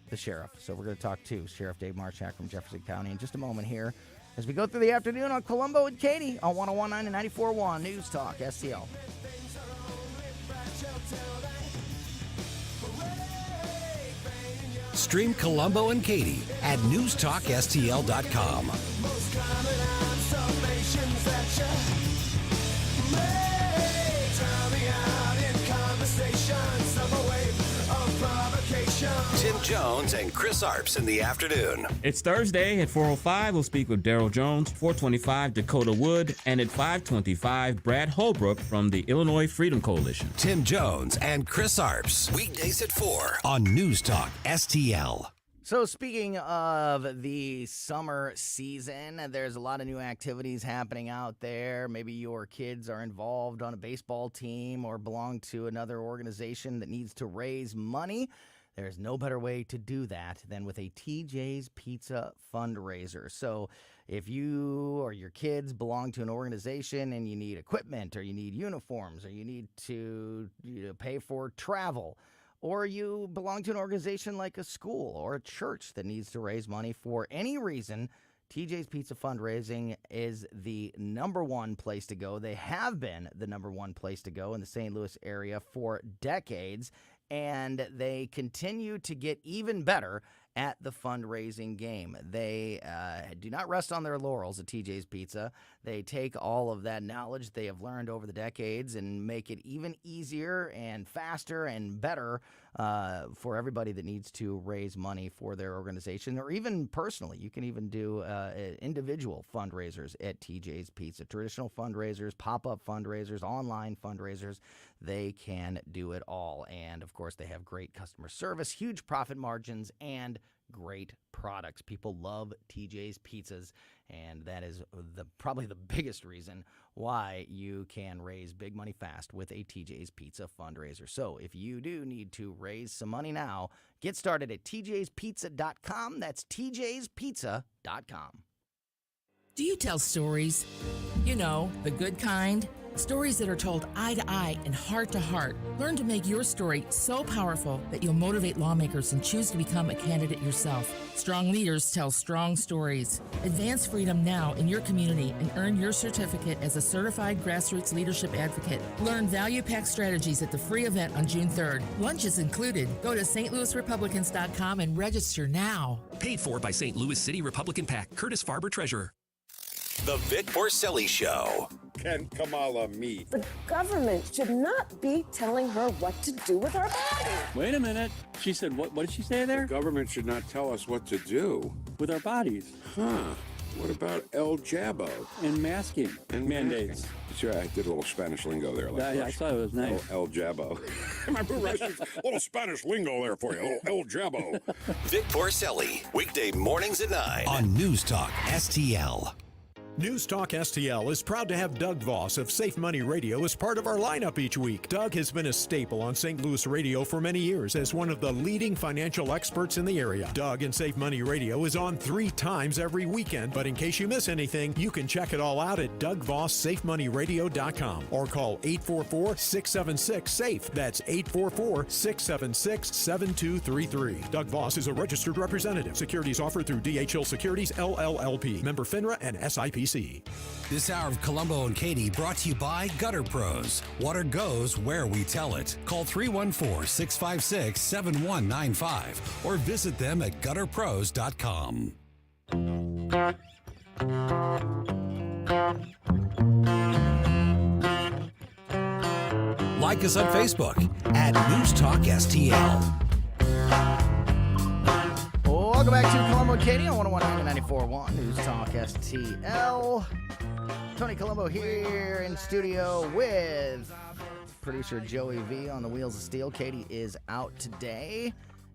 [SPEAKER 8] the sheriff. So we're going to talk to Sheriff Dave Marshak from Jefferson County in just a moment here as we go through the afternoon on Colombo and Katie on 101.9 and 94.1 News Talk STL.
[SPEAKER 4] Stream Colombo and Katie at newstalkstl.com. Tim Jones and Chris Arps in the afternoon.
[SPEAKER 16] It's Thursday at 4:05. We'll speak with Daryl Jones, 4:25 Dakota Wood, and at 5:25 Brad Holbrook from the Illinois Freedom Coalition.
[SPEAKER 4] Tim Jones and Chris Arps, weekdays at 4 on News Talk STL.
[SPEAKER 8] So speaking of the summer season, there's a lot of new activities happening out there. Maybe your kids are involved on a baseball team or belong to another organization that needs to raise money. There's no better way to do that than with a TJ's Pizza fundraiser. So if you or your kids belong to an organization and you need equipment or you need uniforms or you need to pay for travel, or you belong to an organization like a school or a church that needs to raise money for any reason, TJ's Pizza Fundraising is the number one place to go. They have been the number one place to go in the St. Louis area for decades, and they continue to get even better at the fundraising game. They do not rest on their laurels at TJ's Pizza. They take all of that knowledge they have learned over the decades and make it even easier and faster and better for everybody that needs to raise money for their organization or even personally. You can even do individual fundraisers at TJ's Pizza. Traditional fundraisers, pop-up fundraisers, online fundraisers. They can do it all. And, of course, they have great customer service, huge profit margins, and great products. People love TJ's Pizzas, and that is probably the biggest reason why you can raise big money fast with a TJ's Pizza fundraiser. So if you do need to raise some money now, get started at tjspizza.com. That's tjspizza.com.
[SPEAKER 17] Do you tell stories? You know, the good kind. Stories that are told eye to eye and heart to heart. Learn to make your story so powerful that you'll motivate lawmakers and choose to become a candidate yourself. Strong leaders tell strong stories. Advance freedom now in your community and earn your certificate as a certified grassroots leadership advocate. Learn value-packed strategies at the free event on June 3rd. Lunch is included. Go to stlouisrepublicans.com and register now.
[SPEAKER 18] Paid for by St. Louis City Republican PAC. Curtis Farber, Treasurer.
[SPEAKER 4] The Vic Porcelli Show.
[SPEAKER 19] Can Kamala meet?
[SPEAKER 20] The government should not be telling her what to do with our bodies.
[SPEAKER 21] Wait a minute. She said, what did she say there?
[SPEAKER 19] The government should not tell us what to do.
[SPEAKER 21] With our bodies.
[SPEAKER 19] Huh. What about El Jabo?
[SPEAKER 21] And masking
[SPEAKER 19] and
[SPEAKER 21] mandates.
[SPEAKER 19] Sure, I did a little Spanish lingo there.
[SPEAKER 21] Yeah, I thought it was nice.
[SPEAKER 19] El Jabo. My boo Russians, a little Spanish lingo there for you. El Jabo.
[SPEAKER 4] Vic Porcelli, weekday mornings at 9 on News Talk STL.
[SPEAKER 14] News Talk STL is proud to have Doug Voss of Safe Money Radio as part of our lineup each week. Doug has been a staple on St. Louis radio for many years as one of the leading financial experts in the area. Doug and Safe Money Radio is on 3 times every weekend, but in case you miss anything, you can check it all out at DougVossSafeMoneyRadio.com or call 844-676-SAFE. That's 844-676-7233. Doug Voss is a registered representative. Securities offered through DHL Securities, LLLP. Member FINRA and SIPC.
[SPEAKER 4] This hour of Colombo and Katie brought to you by Gutter Pros. Water goes where we tell it. Call 314-656-7195 or visit them at gutterpros.com. Like us on Facebook at News Talk STL.
[SPEAKER 8] Welcome back to Colombo and Katie on 101.9 and 94.1 News Talk STL. Tony Colombo here in studio with producer Joey V on the Wheels of Steel. Katie is out today.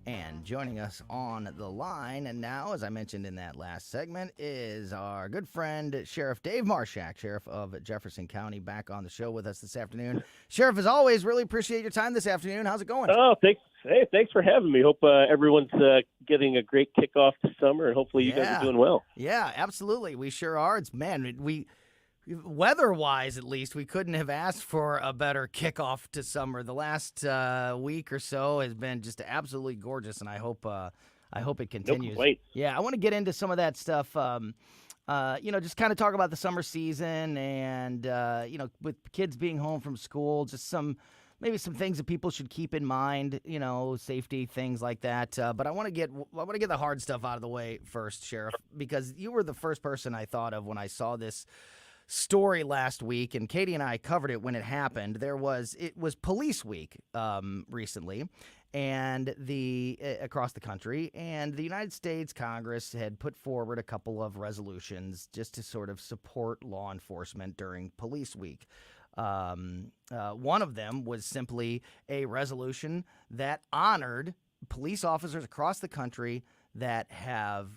[SPEAKER 8] And joining us on the line, and now, as I mentioned in that last segment, is our good friend, Sheriff Dave Marshak, Sheriff of Jefferson County, back on the show with us this afternoon. Sheriff, as always, really appreciate your time this afternoon. How's it going?
[SPEAKER 22] Oh, thanks. Hey, thanks for having me. Hope everyone's getting a great kickoff to summer, and hopefully you guys are doing well.
[SPEAKER 8] Yeah, absolutely. We sure are. Weather-wise, at least, we couldn't have asked for a better kickoff to summer. The last week or so has been just absolutely gorgeous, and I hope it continues.
[SPEAKER 22] No complaints.
[SPEAKER 8] Yeah, I want to get into some of that stuff. Just kind of talk about the summer season, and with kids being home from school, just maybe some things that people should keep in mind. Safety things like that. But I want to get the hard stuff out of the way first, Sheriff, because you were the first person I thought of when I saw this story last week, and Katie and I covered it when it happened. It was Police Week recently, and across the country, and the United States Congress had put forward a couple of resolutions just to sort of support law enforcement during Police Week. One of them was simply a resolution that honored police officers across the country that have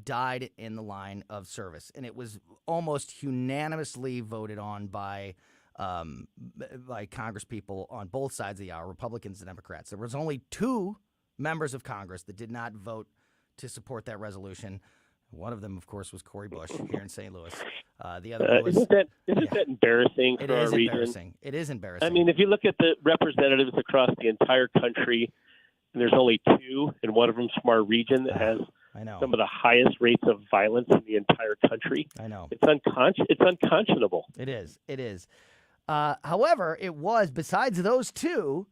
[SPEAKER 8] died in the line of service, and it was almost unanimously voted on by Congress people on both sides of the aisle, Republicans and Democrats. There was only 2 members of Congress that did not vote to support that resolution. One of them, of course, was Cori Bush here in St. Louis. The other was
[SPEAKER 22] isn't that embarrassing for our
[SPEAKER 8] region? It is embarrassing.
[SPEAKER 22] I mean, if you look at the representatives across the entire country, and there's only 2, and one of them's from our region that has some of the highest rates of violence in the entire country.
[SPEAKER 8] I know.
[SPEAKER 22] It's unconscionable.
[SPEAKER 8] It is. However, it was, besides those 2,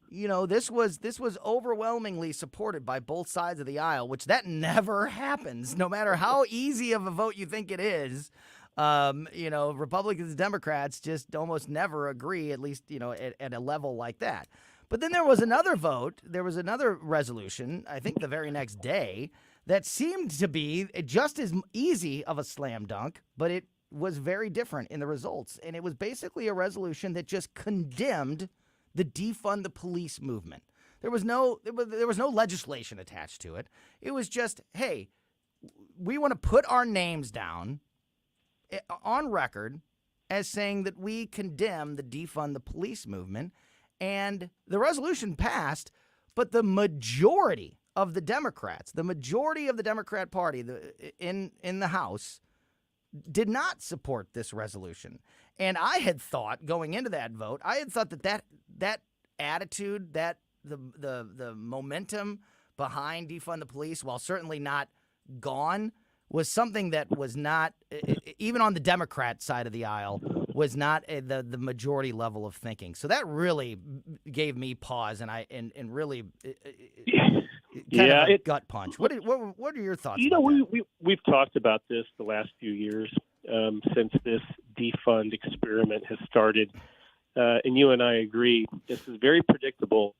[SPEAKER 8] this was overwhelmingly supported by both sides of the aisle, which that never happens, no matter how easy of a vote you think it is. Republicans and Democrats just almost never agree, at least, at a level like that. But then there was another vote. There was another resolution, I think the very next day, that seemed to be just as easy of a slam dunk, but it was very different in the results. And it was basically a resolution that just condemned the defund the police movement. There was no legislation attached to it. It was just, hey, we want to put our names down on record as saying that we condemn the defund the police movement. And the resolution passed, but the majority of the Democrats, the majority of the Democrat Party in the House, did not support this resolution. And I had thought going into that vote, that attitude, that the momentum behind defund the police, while certainly not gone, was something that was not, even on the Democrat side of the aisle, was not the majority level of thinking. So that really gave me pause, and really kind of a gut punch. What are your thoughts?
[SPEAKER 22] You know, we've talked about this the last few years since this defund experiment has started, and you and I agree this is very predictable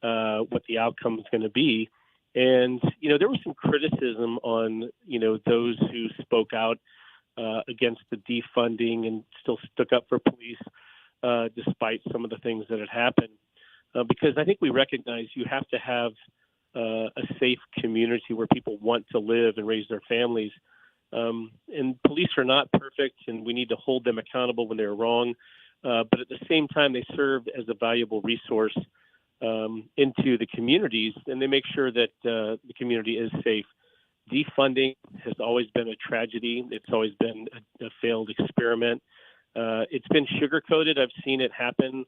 [SPEAKER 22] what the outcome is going to be. And you know, there was some criticism on those who spoke out against the defunding and still stuck up for police despite some of the things that had happened, because I think we recognize you have to have a safe community where people want to live and raise their families. And police are not perfect, and we need to hold them accountable when they're wrong. But at the same time, they serve as a valuable resource into the communities, and they make sure that the community is safe. Defunding has always been a tragedy. It's always been a failed experiment. It's been sugar-coated. I've seen it happen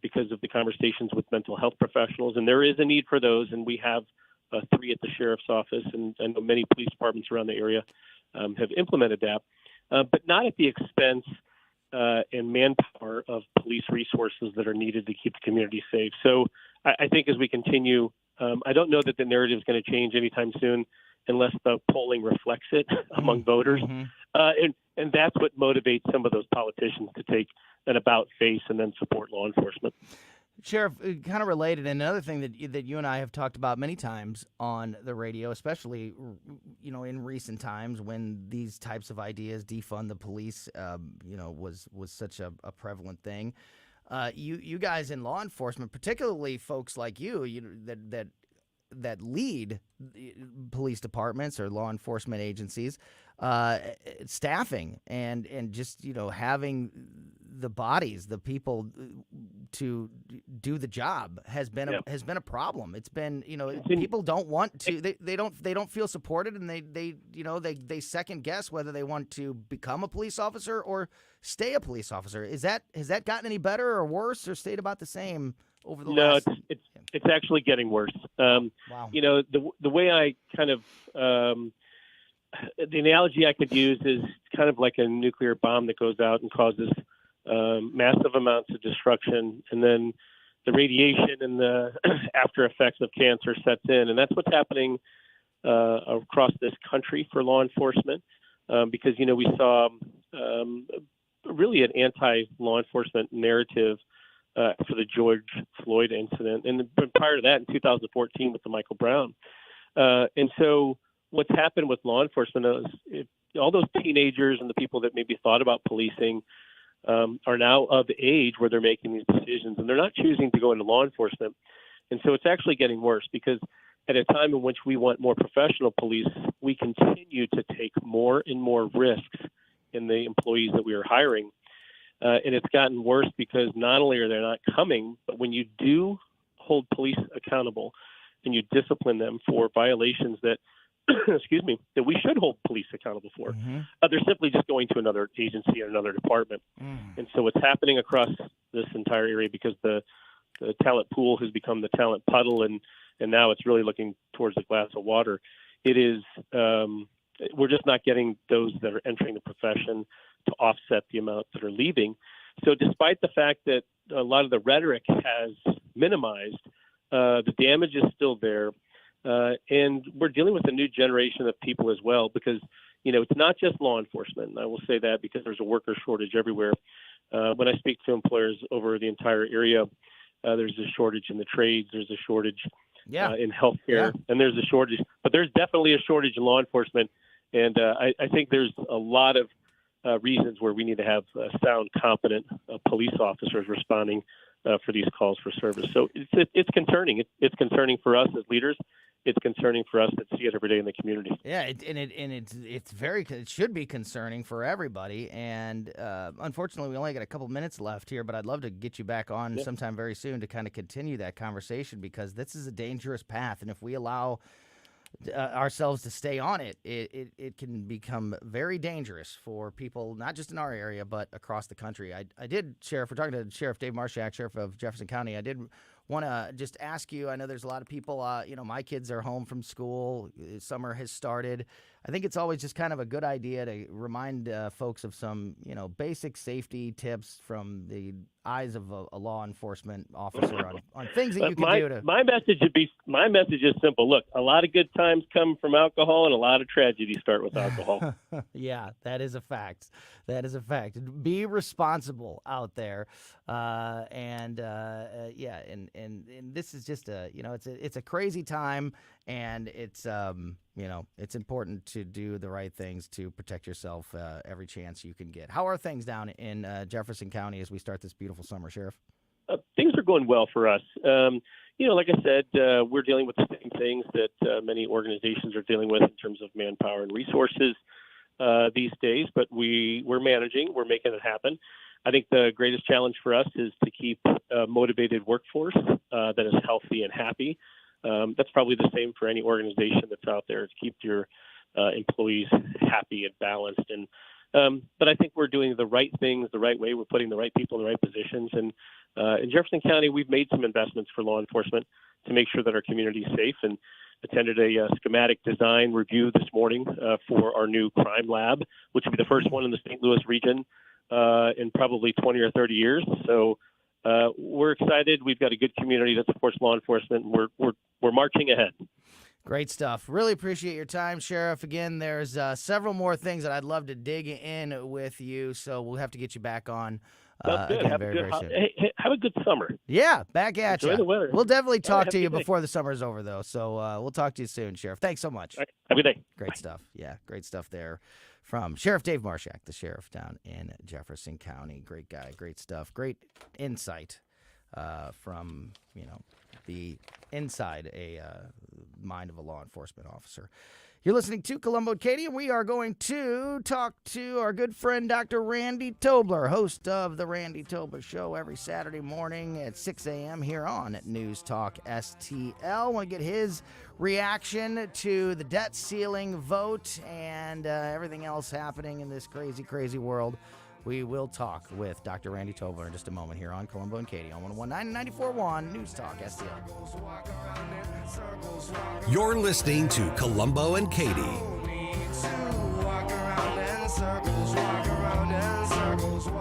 [SPEAKER 22] because of the conversations with mental health professionals, and there is a need for those, and we have 3 at the sheriff's office, and I know many police departments around the area have implemented that, but not at the expense and manpower of police resources that are needed to keep the community safe. So I think as we continue, I don't know that the narrative is going to change anytime soon unless the polling reflects it among voters. And that's what motivates some of those politicians to take an about face and then support law enforcement.
[SPEAKER 8] Sheriff, kind of related, and another thing that you and I have talked about many times on the radio, especially in recent times when these types of ideas, defund the police, was such a prevalent thing. You guys in law enforcement, particularly folks like you that lead police departments or law enforcement agencies, staffing and just having the bodies, the people to do the job has been a problem. It's been people don't want to, they don't feel supported, and they second guess whether they want to become a police officer or stay a police officer. Has that gotten any better or worse, or stayed about the same over the last?
[SPEAKER 22] No, it's actually getting worse.
[SPEAKER 8] Wow.
[SPEAKER 22] The way I kind of the analogy I could use is kind of like a nuclear bomb that goes out and causes massive amounts of destruction, and then the radiation and the after effects of cancer sets in, and that's what's happening across this country for law enforcement, because we saw really an anti-law enforcement narrative for the George Floyd incident, and prior to that in 2014 with the Michael Brown. And so what's happened with law enforcement is all those teenagers and the people that maybe thought about policing are now of age where they're making these decisions, and they're not choosing to go into law enforcement. And so it's actually getting worse, because at a time in which we want more professional police, we continue to take more and more risks in the employees that we are hiring. And it's gotten worse because not only are they not coming, but when you do hold police accountable and you discipline them for violations that, that we should hold police accountable for, they're simply just going to another agency or another department. And so what's happening across this entire area, because the talent pool has become the talent puddle, and now it's really looking towards the glass of water. It is, we're just not getting those that are entering the profession to offset the amount that are leaving. So despite the fact that a lot of the rhetoric has minimized, the damage is still there. And we're dealing with a new generation of people as well, because, it's not just law enforcement. And I will say that because there's a worker shortage everywhere. When I speak to employers over the entire area, there's a shortage in the trades, there's a shortage in healthcare, and there's a shortage, but there's definitely a shortage in law enforcement. And I think there's a lot of reasons where we need to have sound, competent police officers responding for these calls for service. So it's concerning. It's concerning for us as leaders. It's concerning for us that see it every day in the community.
[SPEAKER 8] Yeah, it should be concerning for everybody. And unfortunately, we only got a couple minutes left here, but I'd love to get you back on sometime very soon to kind of continue that conversation, because this is a dangerous path, and if we allow ourselves to stay on it, it can become very dangerous for people, not just in our area, but across the country. I did, Sheriff, we're talking to Sheriff Dave Marshak, Sheriff of Jefferson County. I did want to just ask you, I know there's a lot of people, my kids are home from school. Summer has started. I think it's always just kind of a good idea to remind folks of some, basic safety tips from the eyes of a law enforcement officer on things that you can do to.
[SPEAKER 22] My message is simple. Look, a lot of good times come from alcohol, and a lot of tragedies start with alcohol.
[SPEAKER 8] Yeah, that is a fact. That is a fact. Be responsible out there, and this is just it's a crazy time, and it's it's important to do the right things to protect yourself every chance you can get. How are things down in Jefferson County as we start this beautiful summer, Sheriff?
[SPEAKER 22] Things are going well for us. Like I said, we're dealing with the same things that many organizations are dealing with in terms of manpower and resources these days, but we're managing, we're making it happen. I think the greatest challenge for us is to keep a motivated workforce that is healthy and happy. That's probably the same for any organization that's out there, to keep your employees happy and balanced. But I think we're doing the right things the right way. We're putting the right people in the right positions. And in Jefferson County, we've made some investments for law enforcement to make sure that our community is safe, and attended a schematic design review this morning for our new crime lab, which will be the first one in the St. Louis region in probably 20 or 30 years. So we're excited. We've got a good community that supports law enforcement. We're marching ahead.
[SPEAKER 8] Great stuff. Really appreciate your time, Sheriff. Again, there's several more things that I'd love to dig in with you, so we'll have to get you back on.
[SPEAKER 22] That's good.
[SPEAKER 8] Again, very soon.
[SPEAKER 22] Hey, have a good summer.
[SPEAKER 8] Yeah, back at you.
[SPEAKER 22] Enjoy the weather.
[SPEAKER 8] We'll definitely talk to you
[SPEAKER 22] day.
[SPEAKER 8] before the summer's over, though. So we'll talk to you soon, Sheriff. Thanks so much.
[SPEAKER 22] All right. Have a good day.
[SPEAKER 8] Great stuff. Yeah, great stuff there from Sheriff Dave Marshak, the sheriff down in Jefferson County. Great guy. Great stuff. Great insight from, the inside a mind of a law enforcement officer. You're listening to Colombo and Katie, and we are going to talk to our good friend Dr. Randy Tobler, host of The Randy Tobler Show every Saturday morning at 6 a.m. here on News Talk STL. Want to get his reaction to the debt ceiling vote and everything else happening in this crazy, crazy world. We will talk with Dr. Randy Tobler in just a moment here on Colombo and Katie on 101.9 and 94.1 News Talk STL.
[SPEAKER 4] You're listening to Colombo and Katie.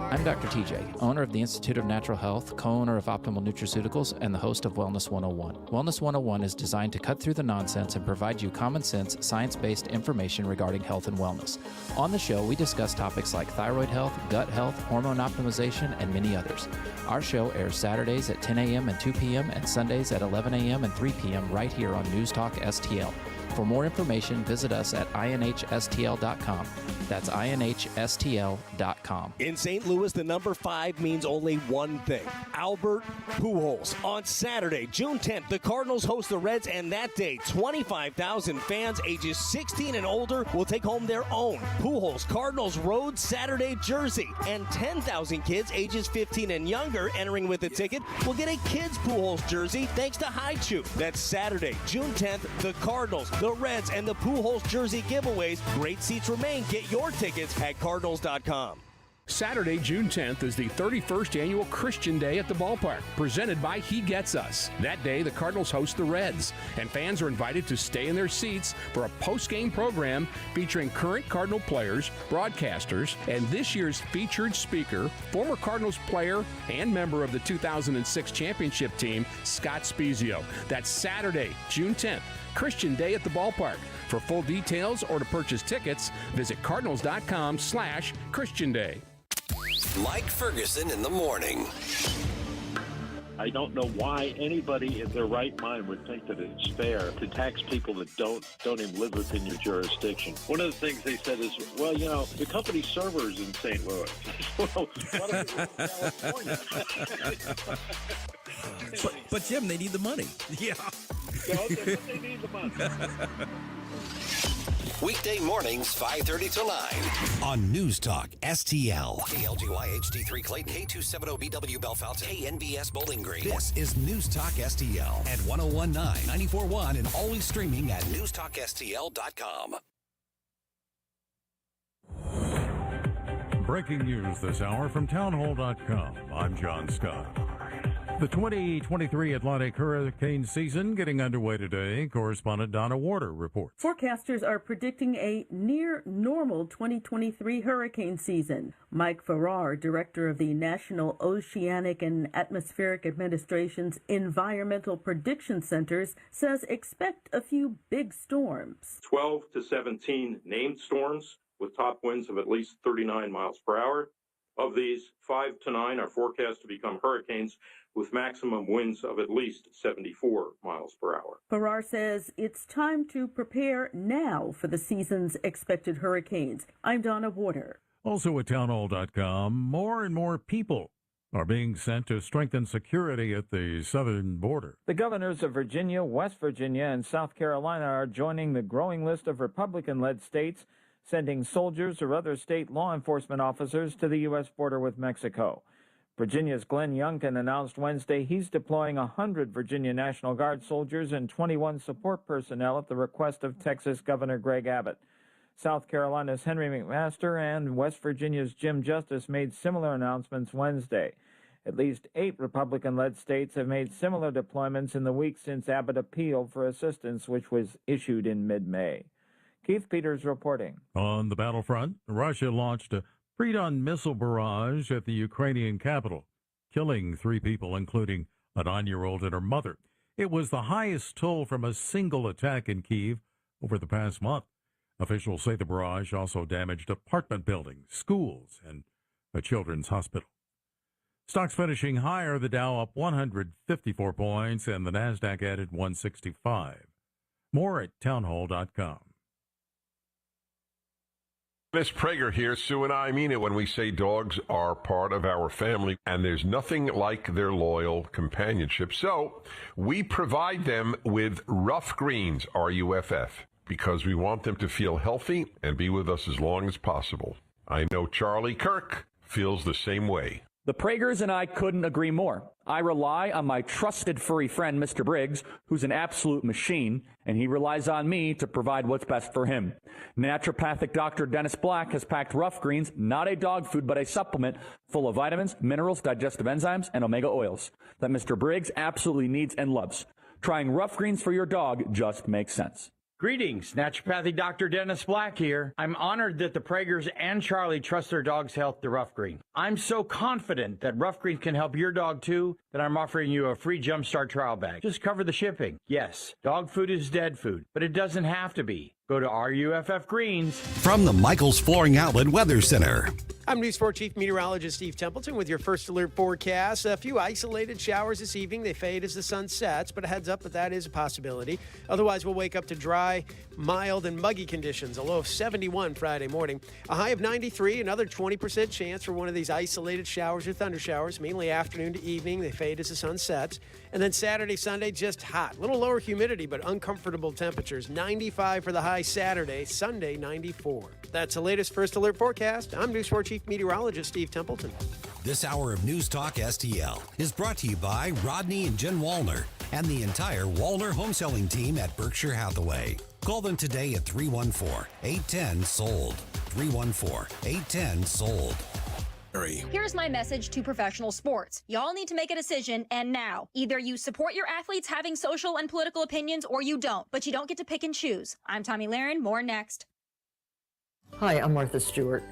[SPEAKER 1] I'm Dr. TJ, owner of the Institute of Natural Health, co-owner of Optimal Nutraceuticals, and the host of Wellness 101. Wellness 101 is designed to cut through the nonsense and provide you common sense, science-based information regarding health and wellness. On the show, we discuss topics like thyroid health, gut health, hormone optimization, and many others. Our show airs Saturdays at 10 a.m. and 2 p.m. and Sundays at 11 a.m. and 3 p.m. right here on News Talk STL. For more information, visit us at inhstl.com. That's inhstl.com.
[SPEAKER 6] In St. Louis, the number 5 means only one thing: Albert Pujols. On Saturday, June 10th, the Cardinals host the Reds, and that day, 25,000 fans ages 16 and older will take home their own Pujols Cardinals Road Saturday jersey. And 10,000 kids ages 15 and younger entering with a ticket will get a kid's Pujols jersey thanks to High Chew. That's Saturday, June 10th, the Cardinals, the Reds, and the Pujols jersey giveaways. Great seats remain. Get your tickets at Cardinals.com.
[SPEAKER 7] Saturday, June 10th is the 31st annual Christian Day at the ballpark, presented by He Gets Us. That day, the Cardinals host the Reds, and fans are invited to stay in their seats for a post-game program featuring current Cardinal players, broadcasters, and this year's featured speaker, former Cardinals player and member of the 2006 championship team, Scott Spezio. That's Saturday, June 10th, Christian Day at the ballpark. For full details or to purchase tickets, visit cardinals.com/Christian Day.
[SPEAKER 4] Mike Ferguson in the morning.
[SPEAKER 2] I don't know why anybody in their right mind would think that it's fair to tax people that don't even live within your jurisdiction. One of the things they said is, well, the company server is in St. Louis. Well, what if it was California?
[SPEAKER 23] But Jim, they need the money.
[SPEAKER 2] Yeah. They need the money.
[SPEAKER 4] Weekday mornings, 5:30 to 9 on News Talk STL. KLGY HD3 Clayton, K270BW Bellefonte, KNBS Bowling Green. This is News Talk STL at 1019, 94.1, and always streaming at newstalkstl.com.
[SPEAKER 3] Breaking news this hour from townhall.com. I'm John Scott. The 2023 Atlantic hurricane season getting underway today. Correspondent Donna Warder reports.
[SPEAKER 5] Forecasters are predicting a near normal 2023 hurricane season. Mike Farrar, director of the National Oceanic and Atmospheric Administration's Environmental Prediction Centers, says expect a few big storms.
[SPEAKER 10] 12 to 17 named storms with top winds of at least 39 miles per hour. Of these, 5 to 9 are forecast to become hurricanes with maximum winds of at least 74 miles per hour.
[SPEAKER 5] Farrar says it's time to prepare now for the season's expected hurricanes. I'm Donna Warder.
[SPEAKER 3] Also at townhall.com, more and more people are being sent to strengthen security at the southern border.
[SPEAKER 24] The governors of Virginia, West Virginia, and South Carolina are joining the growing list of Republican-led states sending soldiers or other state law enforcement officers to the U.S. border with Mexico. Virginia's Glenn Youngkin announced Wednesday he's deploying 100 Virginia National Guard soldiers and 21 support personnel at the request of Texas Governor Greg Abbott. South Carolina's Henry McMaster and West Virginia's Jim Justice made similar announcements Wednesday. At least 8 Republican-led states have made similar deployments in the week since Abbott appealed for assistance, which was issued in mid-May. Keith Peters reporting.
[SPEAKER 3] On the battlefront, Russia launched a pre-dawn missile barrage at the Ukrainian capital, killing 3 people, including a 9-year-old and her mother. It was the highest toll from a single attack in Kyiv over the past month. Officials say the barrage also damaged apartment buildings, schools, and a children's hospital. Stocks finishing higher, the Dow up 154 points, and the Nasdaq added 165. More at townhall.com.
[SPEAKER 25] Dennis Prager here. Sue and I mean it when we say dogs are part of our family, and there's nothing like their loyal companionship. So we provide them with Rough Greens, R-U-F-F, because we want them to feel healthy and be with us as long as possible. I know Charlie Kirk feels the same way.
[SPEAKER 26] The Pragers and I couldn't agree more. I rely on my trusted furry friend, Mr. Briggs, who's an absolute machine, and he relies on me to provide what's best for him. Naturopathic Dr. Dennis Black has packed Rough Greens, not a dog food, but a supplement full of vitamins, minerals, digestive enzymes, and omega oils that Mr. Briggs absolutely needs and loves. Trying Rough Greens for your dog just makes sense.
[SPEAKER 27] Greetings, Naturopathic Dr. Dennis Black here. I'm honored that the Pragers and Charlie trust their dog's health to Rough Green. I'm so confident that Rough Green can help your dog too that I'm offering you a free Jumpstart trial bag. Just cover the shipping. Yes, dog food is dead food, but it doesn't have to be. Go to RUFF Greens.
[SPEAKER 4] From the Michaels Flooring Outlet Weather Center.
[SPEAKER 28] I'm News 4 Chief Meteorologist Steve Templeton with your first alert forecast. A few isolated showers this evening. They fade as the sun sets, but a heads up that is a possibility. Otherwise, we'll wake up to dry, mild, and muggy conditions. A low of 71 Friday morning. A high of 93. Another 20% chance for one of these isolated showers or thunder showers, mainly afternoon to evening. They fade as the sun sets. And then Saturday, Sunday, just hot. A little lower humidity, but uncomfortable temperatures. 95 for the high Saturday. Sunday, 94. That's the latest First Alert forecast. I'm News 4 Chief Meteorologist Steve Templeton.
[SPEAKER 4] This hour of News Talk STL is brought to you by Rodney and Jen Wallner and the entire Wallner home selling team at Berkshire Hathaway. Call them today at 314-810-SOLD. 314-810-SOLD.
[SPEAKER 29] Here's my message to professional sports. Y'all need to make a decision, and now. Either you support your athletes having social and political opinions, or you don't. But you don't get to pick and choose. I'm Tommy Lahren. More next.
[SPEAKER 30] Hi, I'm Martha Stewart.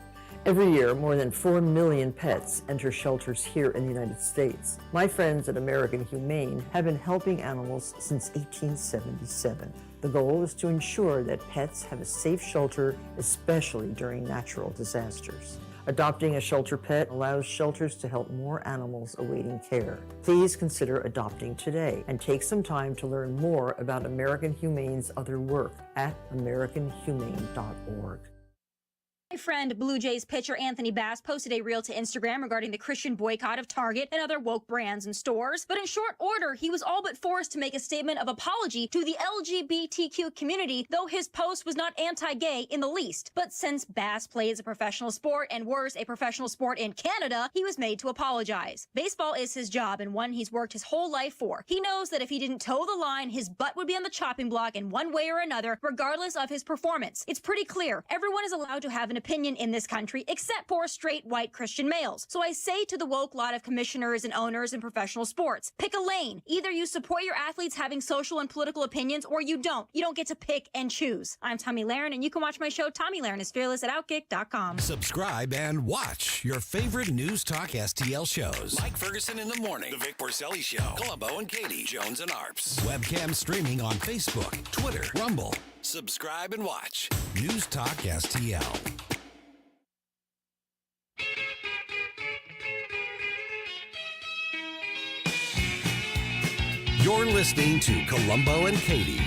[SPEAKER 30] Every year, more than 4 million pets enter shelters here in the United States. My friends at American Humane have been helping animals since 1877. The goal is to ensure that pets have a safe shelter, especially during natural disasters. Adopting a shelter pet allows shelters to help more animals awaiting care. Please consider adopting today and take some time to learn more about American Humane's other work at americanhumane.org.
[SPEAKER 29] My friend Blue Jays pitcher Anthony Bass posted a reel to Instagram regarding the Christian boycott of Target and other woke brands and stores, but in short order, he was all but forced to make a statement of apology to the LGBTQ community, though his post was not anti-gay in the least. But since Bass plays a professional sport and worse, a professional sport in Canada, he was made to apologize. Baseball is his job and one he's worked his whole life for. He knows that if he didn't toe the line, his butt would be on the chopping block in one way or another, regardless of his performance. It's pretty clear. Everyone is allowed to have an opinion in this country except for straight white Christian males. So I say to the woke lot of commissioners and owners in professional sports, pick a lane. Either you support your athletes having social and political opinions or you don't. You don't get to pick and choose. I'm Tommy Lahren, and you can watch my show Tommy Lahren is Fearless at Outkick.com.
[SPEAKER 4] Subscribe and watch your favorite News Talk STL shows. Mike Ferguson in the morning, The Vic Porcelli Show, Colombo and Katie, Jones and Arps. Webcam streaming on Facebook, Twitter, Rumble. Subscribe and watch News Talk STL. You're listening to Colombo and Katie.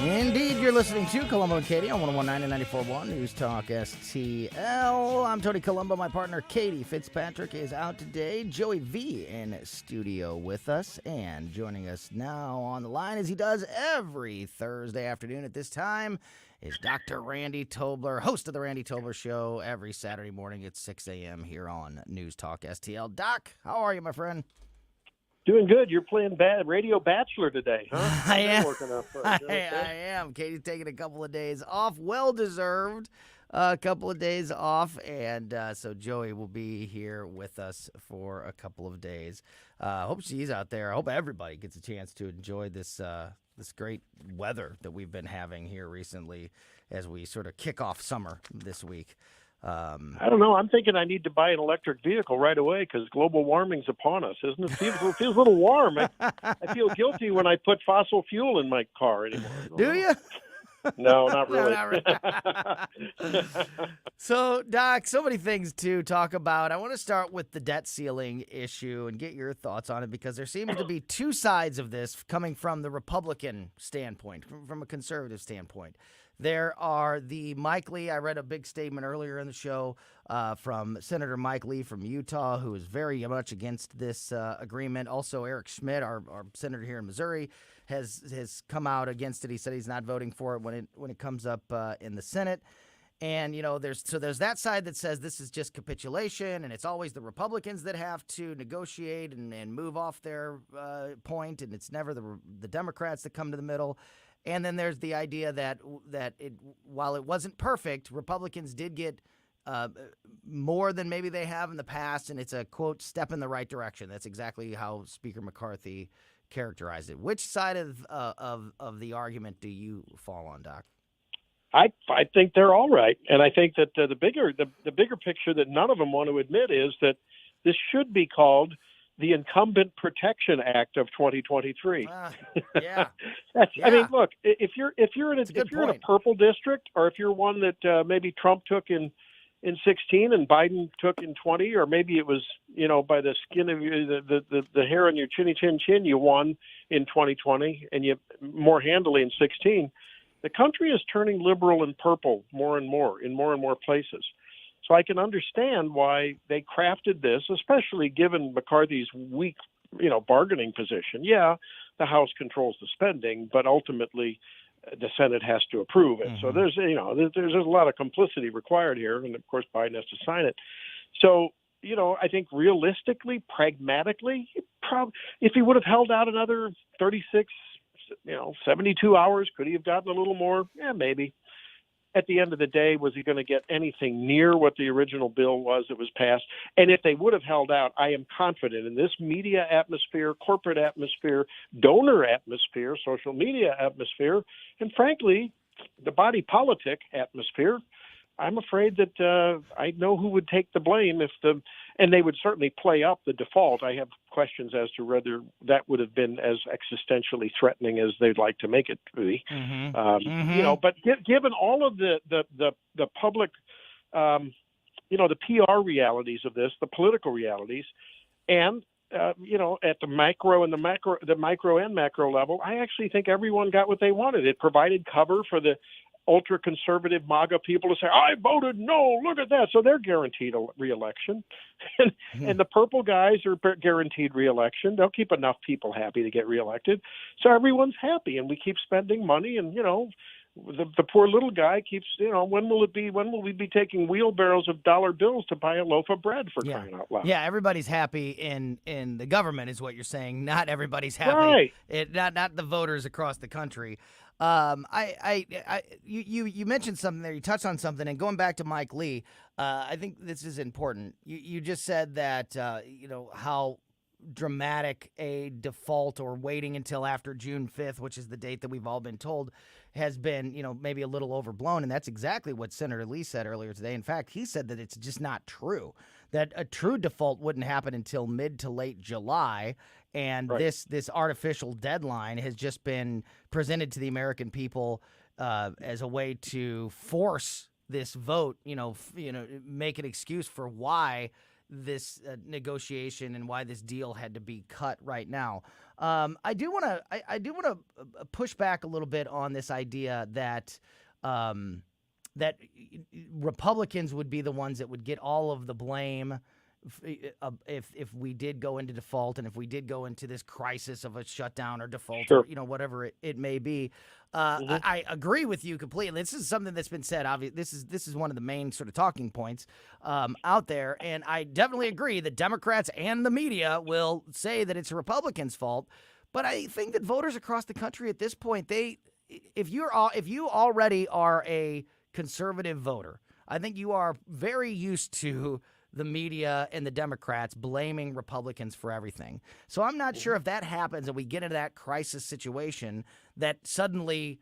[SPEAKER 8] Indeed, you're listening to Colombo and Katie on 101.9 and 94.1 News Talk STL. I'm Tony Colombo. My partner Katie Fitzpatrick is out today. Joey V in studio with us, and joining us now on the line, as he does every Thursday afternoon at this time, is Dr. Randy Tobler, host of the Randy Tobler Show every Saturday morning at 6 a.m. here on News Talk STL. Doc, how are you, my friend?
[SPEAKER 22] Doing good. You're playing Radio Bachelor today, huh?
[SPEAKER 8] I am.
[SPEAKER 22] Working up
[SPEAKER 8] I am. Katie's taking a couple of days off, well-deserved. A couple of days off, and so Joey will be here with us for a couple of days. Hope she's out there. I hope everybody gets a chance to enjoy this great weather that we've been having here recently as we sort of kick off summer this week.
[SPEAKER 22] I don't know. I'm thinking I need to buy an electric vehicle right away because global warming's upon us, isn't it? It feels a little warm. I feel guilty when I put fossil fuel in my car anymore.
[SPEAKER 8] Do you?
[SPEAKER 22] No, not really.
[SPEAKER 8] No, not really. So, Doc, so many things to talk about. I want to start with the debt ceiling issue and get your thoughts on it, because there seems to be two sides of this coming from the Republican standpoint, from a conservative standpoint. There are the Mike Lee. I read a big statement earlier in the show from Senator Mike Lee from Utah, who is very much against this agreement. Also, Eric Schmidt, our senator here in Missouri, has come out against it. He said he's not voting for it when it comes up in the Senate. And, there's that side that says this is just capitulation, and it's always the Republicans that have to negotiate and move off their point, and it's never the Democrats that come to the middle. And then there's the idea that while it wasn't perfect, Republicans did get more than maybe they have in the past, and it's a, quote, step in the right direction. That's exactly how Speaker McCarthy characterized it. Which side of the argument do you fall on, Doc?
[SPEAKER 22] I think they're all right, and I think that the bigger picture that none of them want to admit is that this should be called the Incumbent Protection Act of 2023.
[SPEAKER 8] Yeah.
[SPEAKER 22] I mean, look, if you're in a purple district, or if you're one that maybe Trump took in 16 and Biden took in 20, or maybe it was by the skin of the hair on your chinny chin you won in 2020 and you more handily in 16. The country is turning liberal and purple more and more in more and more places. So I can understand why they crafted this, especially given McCarthy's weak, bargaining position. Yeah, the House controls the spending, but ultimately the Senate has to approve it. Mm-hmm. So there's a lot of complicity required here, and of course Biden has to sign it. So I think realistically, pragmatically, if he would have held out another 36, 72 hours, could he have gotten a little more? Yeah, maybe. At the end of the day, was he going to get anything near what the original bill was that was passed? And if they would have held out, I am confident in this media atmosphere, corporate atmosphere, donor atmosphere, social media atmosphere, and frankly, the body politic atmosphere, I'm afraid that I know who would take the blame and they would certainly play up the default. I have questions as to whether that would have been as existentially threatening as they'd like to make it be. Mm-hmm. But given all of the public, the PR realities of this, the political realities, and
[SPEAKER 9] at the micro and the micro and macro level, I actually think everyone got what they wanted. It provided cover for the ultra-conservative MAGA people to say, I voted no, look at that. So they're guaranteed a re-election. And the purple guys are guaranteed re-election. They'll keep enough people happy to get re-elected. So everyone's happy, and we keep spending money. And, the poor little guy keeps, when will we be taking wheelbarrows of dollar bills to buy a loaf of bread for crying out loud?
[SPEAKER 8] Yeah, everybody's happy in the government is what you're saying. Not everybody's happy.
[SPEAKER 9] Right.
[SPEAKER 8] Not the voters across the country. You mentioned something there. You touched on something, and going back to Mike Lee, I think this is important. You just said that how dramatic a default or waiting until after June 5th, which is the date that we've all been told, has been maybe a little overblown, and that's exactly what Senator Lee said earlier today. In fact, he said that it's just not true, that a true default wouldn't happen until mid to late July. And this artificial deadline has just been presented to the American people as a way to force this vote, make an excuse for why this negotiation and why this deal had to be cut right now. I do want to push back a little bit on this idea that that Republicans would be the ones that would get all of the blame if we did go into default, and if we did go into this crisis of a shutdown or default, or whatever it may be. I agree with you completely. This is something that's been said. Obviously, this is one of the main sort of talking points out there, and I definitely agree that Democrats and the media will say that it's a Republicans' fault. But I think that voters across the country at this point, if you already are a conservative voter, I think you are very used to the media and the Democrats blaming Republicans for everything. So I'm not sure if that happens and we get into that crisis situation that suddenly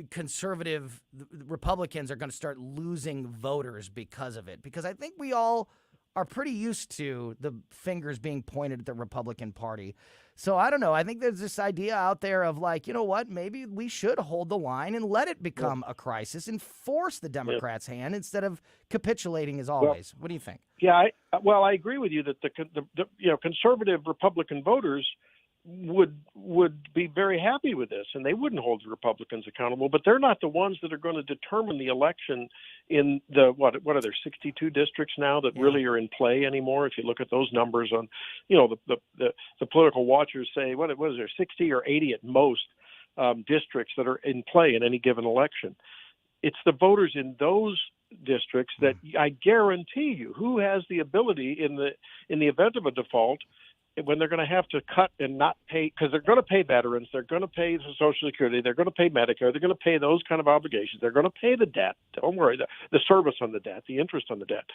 [SPEAKER 8] conservative Republicans are going to start losing voters because of it. Because I think we all are pretty used to the fingers being pointed at the Republican Party. So I don't know. I think there's this idea out there of like, you know what, maybe we should hold the line and let it become a crisis and force the Democrats' hand instead of capitulating as always. What do you think?
[SPEAKER 9] Yeah, I agree with you that the conservative Republican voters would be very happy with this, and they wouldn't hold the Republicans accountable. But they're not the ones that are going to determine the election in the what are there 62 districts now that really are in play anymore. If you look at those numbers on, the political watchers say what is there 60 or 80 at most districts that are in play in any given election. It's the voters in those districts that I guarantee you who has the ability in the event of a default, when they're going to have to cut and not pay, because they're going to pay veterans, they're going to pay Social Security, they're going to pay Medicare, they're going to pay those kind of obligations, they're going to pay the debt. Don't worry, the service on the debt, the interest on the debt.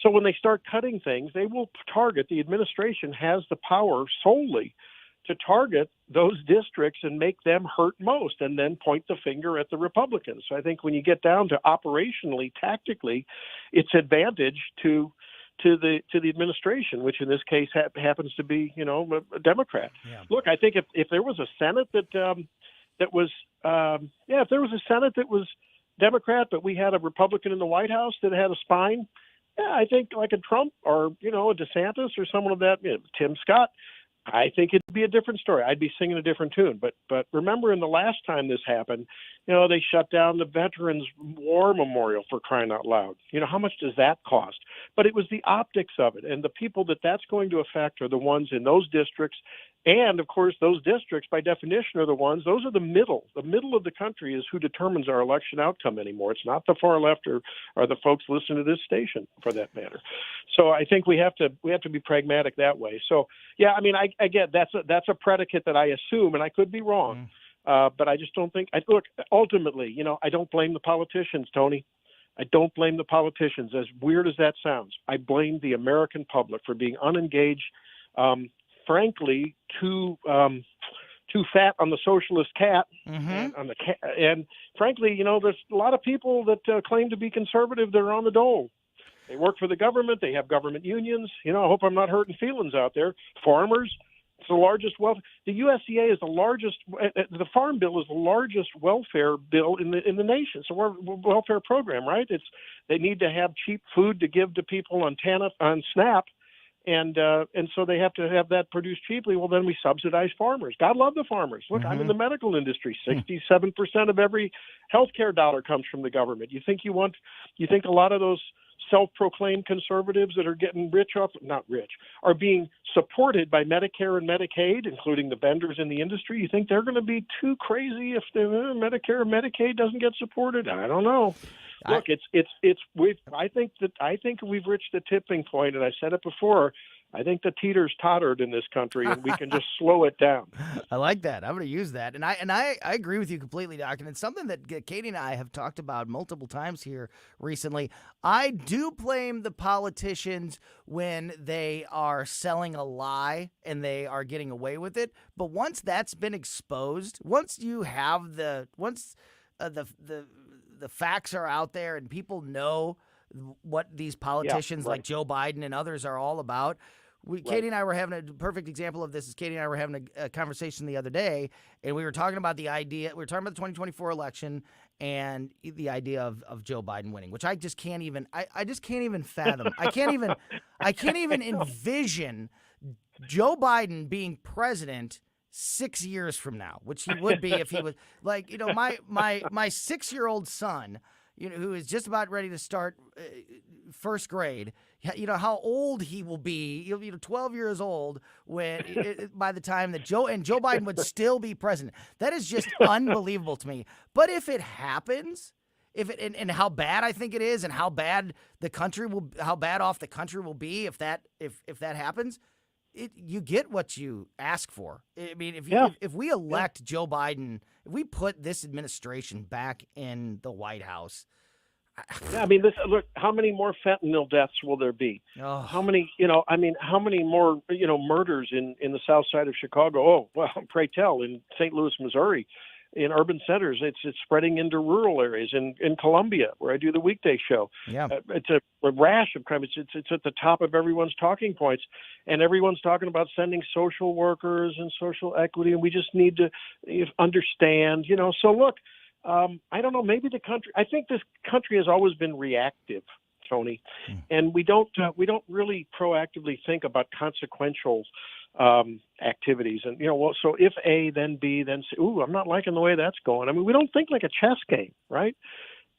[SPEAKER 9] So when they start cutting things, they will target, the administration has the power solely to target those districts and make them hurt most, and then point the finger at the Republicans. So I think when you get down to operationally, tactically, it's advantage to the administration, which in this case happens to be, a Democrat. Yeah. Look, I think if there was a Senate that was Democrat, but we had a Republican in the White House that had a spine, I think like a Trump or a DeSantis or someone of that, Tim Scott, I think it'd be a different story. I'd be singing a different tune. But remember, in the last time this happened, they shut down the Veterans War Memorial, for crying out loud. How much does that cost? But it was the optics of it, and the people that's going to affect are the ones in those districts. And, of course, those districts, by definition, are the ones, those are the middle. The middle of the country is who determines our election outcome anymore. It's not the far left or the folks listening to this station, for that matter. So I think we have to be pragmatic that way. So, yeah, I mean, I get that's a predicate that I assume, and I could be wrong. But I just don't think – look, ultimately, I don't blame the politicians, Tony. I don't blame the politicians, as weird as that sounds. I blame the American public for being unengaged, frankly, too fat on the socialist cat, and frankly, there's a lot of people that claim to be conservative. They're on the dole. They work for the government. They have government unions. I hope I'm not hurting feelings out there. Farmers. It's the largest wealth. The USDA is the largest. The Farm Bill is the largest welfare bill in the nation. So we're a welfare program, right? They need to have cheap food to give to people on SNAP. And so they have to have that produced cheaply. Well, then we subsidize farmers. God love the farmers. Look, I'm in the medical industry. 67% of every healthcare dollar comes from the government. You think a lot of those self-proclaimed conservatives that are getting are being supported by Medicare and Medicaid, including the vendors in the industry? You think they're going to be too crazy if the Medicare and Medicaid doesn't get supported? I don't know. Look, I think we've reached the tipping point, and I said it before. I think the teeter's tottered in this country, and we can just slow it down.
[SPEAKER 8] I like that. I'm going to use that. And I agree with you completely, Doc. And it's something that Katie and I have talked about multiple times here recently. I do blame the politicians when they are selling a lie and they are getting away with it. But once that's been exposed, once you have the facts are out there and people know what these politicians like Joe Biden and others are all about. Katie and I were having a perfect example of this. Katie and I were having a conversation the other day, and we were talking about the 2024 election and the idea of Joe Biden winning, which I just can't even fathom. I can't even envision Joe Biden being president 6 years from now, which he would be if he was my 6-year-old son, who is just about ready to start first grade. How old he will be. He'll be 12 years old by the time that Joe Biden would still be president. That is just unbelievable to me. But if it happens, and how bad I think it is, and how bad off the country will be if that happens. You get what you ask for. I mean, if we elect Joe Biden, if we put this administration back in the White House.
[SPEAKER 9] I mean, look, how many more fentanyl deaths will there be?
[SPEAKER 8] Oh.
[SPEAKER 9] How many more, murders in the south side of Chicago? Oh, well, pray tell, in St. Louis, Missouri, in urban centers, it's spreading into rural areas. In Columbia, where I do the weekday show, it's a rash of crime. It's at the top of everyone's talking points, and everyone's talking about sending social workers and social equity, and we just need to understand, So look, I don't know. Maybe I think this country has always been reactive, Tony, and we don't really proactively think about consequential activities. And so if A, then B, then C. Ooh, I'm not liking the way that's going. I mean, we don't think like a chess game, right?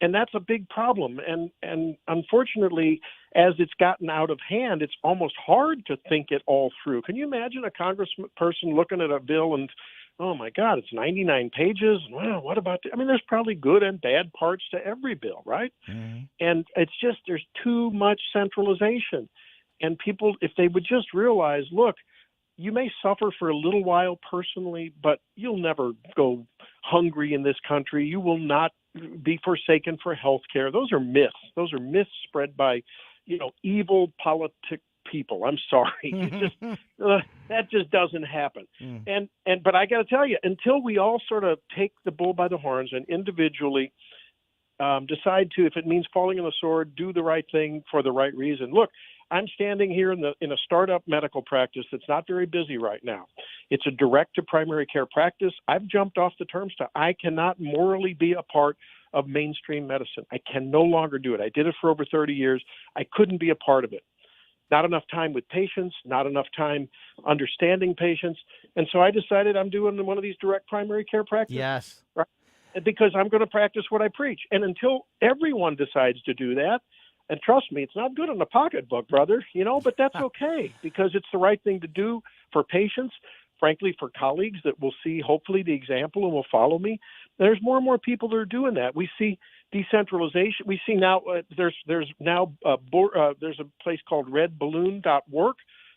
[SPEAKER 9] And that's a big problem. And unfortunately, as it's gotten out of hand, it's almost hard to think it all through. Can you imagine a congressperson looking at a bill and, oh my God, it's 99 pages. Well, what about there's probably good and bad parts to every bill, right? Mm-hmm. And it's just, there's too much centralization. And people, if they would just realize, look, you may suffer for a little while personally, but you'll never go hungry in this country. You will not be forsaken for health care. Those are myths. Those are myths spread by, evil politic people. I'm sorry. That just doesn't happen. But I got to tell you, until we all sort of take the bull by the horns and individually decide to, if it means falling on the sword, do the right thing for the right reason. Look, I'm standing here in a startup medical practice that's not very busy right now. It's a direct to primary care practice. I've jumped off the turnstile. I cannot morally be a part of mainstream medicine. I can no longer do it. I did it for over 30 years. I couldn't be a part of it. Not enough time with patients, not enough time understanding patients. And so I decided I'm doing one of these direct primary care practices.
[SPEAKER 8] Yes.
[SPEAKER 9] Right? Because I'm going to practice what I preach. And until everyone decides to do that, and trust me, it's not good in the pocketbook, brother, but that's okay because it's the right thing to do for patients, frankly, for colleagues that will see hopefully the example and will follow me. There's more and more people that are doing that. We see decentralization. We see now there's a place called redballoon.org.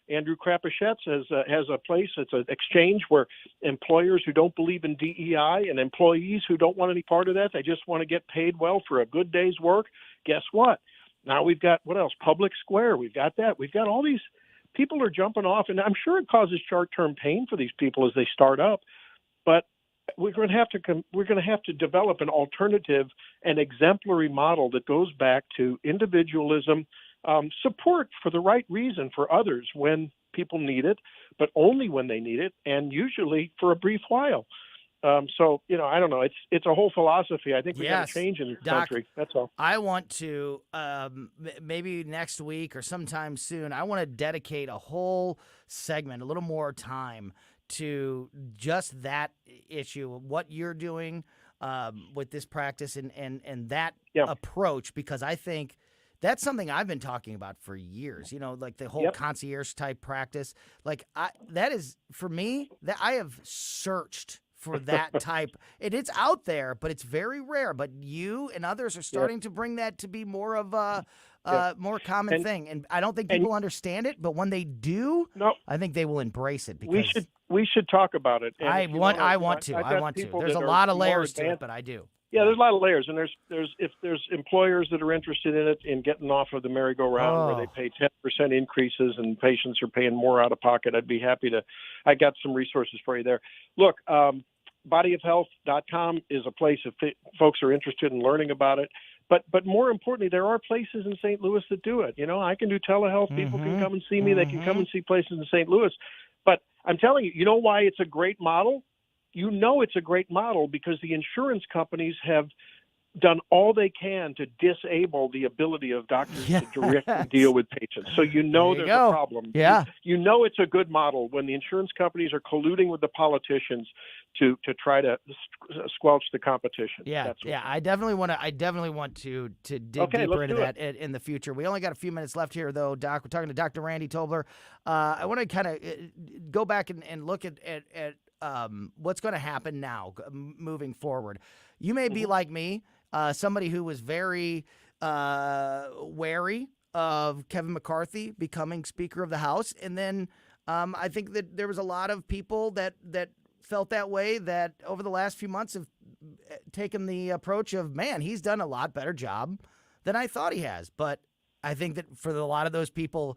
[SPEAKER 9] Andrew Krapachetz has a place. It's an exchange where employers who don't believe in DEI and employees who don't want any part of that, they just want to get paid well for a good day's work. Guess what? Now we've got, what else? Public Square. We've got that. We've got all these people are jumping off, and I'm sure it causes short-term pain for these people as they start up. But we're going to have to develop an alternative, an exemplary model that goes back to individualism, support for the right reason for others when people need it, but only when they need it, and usually for a brief while. So, I don't know. It's a whole philosophy. I think we got
[SPEAKER 8] Yes,
[SPEAKER 9] to change in this
[SPEAKER 8] Doc,
[SPEAKER 9] country. That's all.
[SPEAKER 8] I want to, maybe next week or sometime soon, I want to dedicate a whole segment, a little more time to just that issue, what you're doing with this practice and that approach, because I think that's something I've been talking about for years, like the whole concierge type practice. Like that is, for me, that I have searched for that type. It's out there, but it's very rare. But you and others are starting to bring that to be more of a more common thing. And I don't think people understand it, but when they do, I think they will embrace it. Because
[SPEAKER 9] we should talk about it. And
[SPEAKER 8] I want to. There's a lot of layers to it, but I do.
[SPEAKER 9] Yeah, there's a lot of layers, and if there's employers that are interested in it, in getting off of the merry-go-round where they pay 10% increases and patients are paying more out of pocket, I'd be happy to. I got some resources for you there. Look, bodyofhealth.com is a place if folks are interested in learning about it. But more importantly, there are places in St. Louis that do it. I can do telehealth. People can come and see me. They can come and see places in St. Louis. But I'm telling you, why it's a great model? It's a great model because the insurance companies have done all they can to disable the ability of doctors to directly deal with patients. So there's a problem.
[SPEAKER 8] Yeah.
[SPEAKER 9] It's a good model when the insurance companies are colluding with the politicians to try to squelch the competition.
[SPEAKER 8] Yeah, I definitely want to dig deeper into that in the future. We only got a few minutes left here, though, Doc. We're talking to Dr. Randy Tobler. I want to kind of go back and look at what's going to happen now moving forward. You may be like me, somebody who was very wary of Kevin McCarthy becoming Speaker of the House. And then I think that there was a lot of people that felt that way, that over the last few months have taken the approach of, man, he's done a lot better job than I thought he has. But I think that for a lot of those people,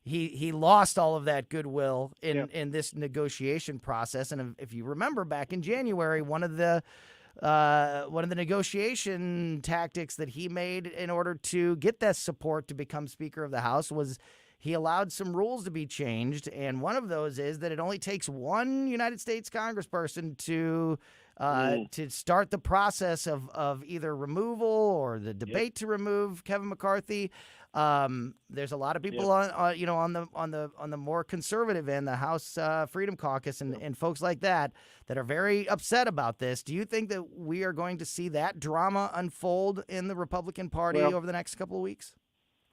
[SPEAKER 8] he lost all of that goodwill in this negotiation process. And if you remember back in January, one of the negotiation tactics that he made in order to get that support to become Speaker of the House was he allowed some rules to be changed. And one of those is that it only takes one United States congressperson to start the process of either removal or the debate to remove Kevin McCarthy. There's a lot of people on the more conservative end, the House Freedom Caucus and folks like that are very upset about this. Do you think that we are going to see that drama unfold in the Republican Party over the next couple of weeks?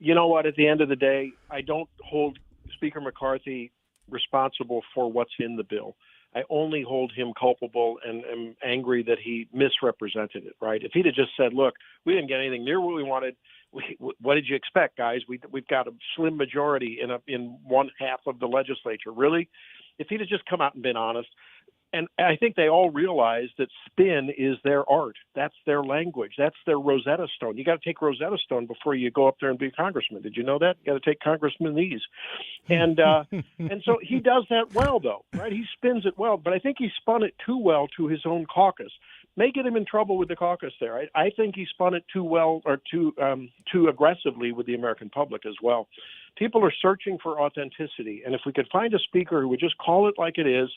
[SPEAKER 9] You know what? At the end of the day, I don't hold Speaker McCarthy responsible for what's in the bill. I only hold him culpable and am angry that he misrepresented it, right? If he'd have just said, look, we didn't get anything near what we wanted. What did you expect, guys? We've got a slim majority in one half of the legislature. Really? If he'd have just come out and been honest. And I think they all realize that spin is their art. That's their language. That's their Rosetta Stone. You got to take Rosetta Stone before you go up there and be a congressman. Did you know that? You got to take congressmanese. And so he does that well, though, right? He spins it well. But I think he spun it too well to his own caucus. May get him in trouble with the caucus there. I think he spun it too well or too aggressively with the American public as well. People are searching for authenticity. And if we could find a speaker who would just call it like it is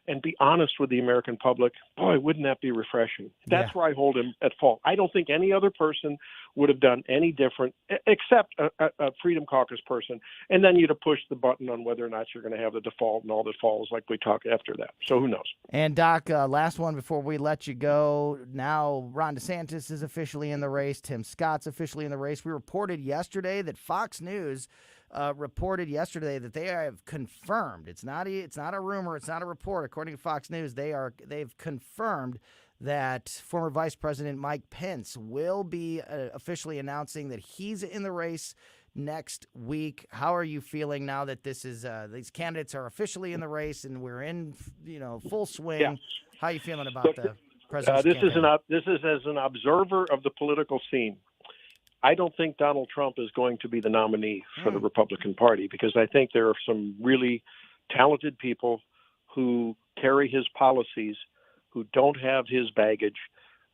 [SPEAKER 9] and be honest with the American public, boy, wouldn't that be refreshing? That's where I hold him at fault. I don't think any other person would have done any different except a Freedom Caucus person. And then you'd have pushed the button on whether or not you're going to have the default and all that falls like we talk after that. So who knows?
[SPEAKER 8] And, Doc, last one before we let you go. Now Ron DeSantis is officially in the race. Tim Scott's officially in the race. We reported yesterday that Fox News reported yesterday that they have confirmed. It's not a rumor. It's not a report. According to Fox News, they've confirmed that former Vice President Mike Pence will be officially announcing that he's in the race next week. How are you feeling now that this is these candidates are officially in the race and we're in full swing?
[SPEAKER 9] Yeah.
[SPEAKER 8] How are you feeling about the president's
[SPEAKER 9] this
[SPEAKER 8] campaign?
[SPEAKER 9] This is as an observer of the political scene. I don't think Donald Trump is going to be the nominee for the Republican Party because I think there are some really talented people who carry his policies who don't have his baggage,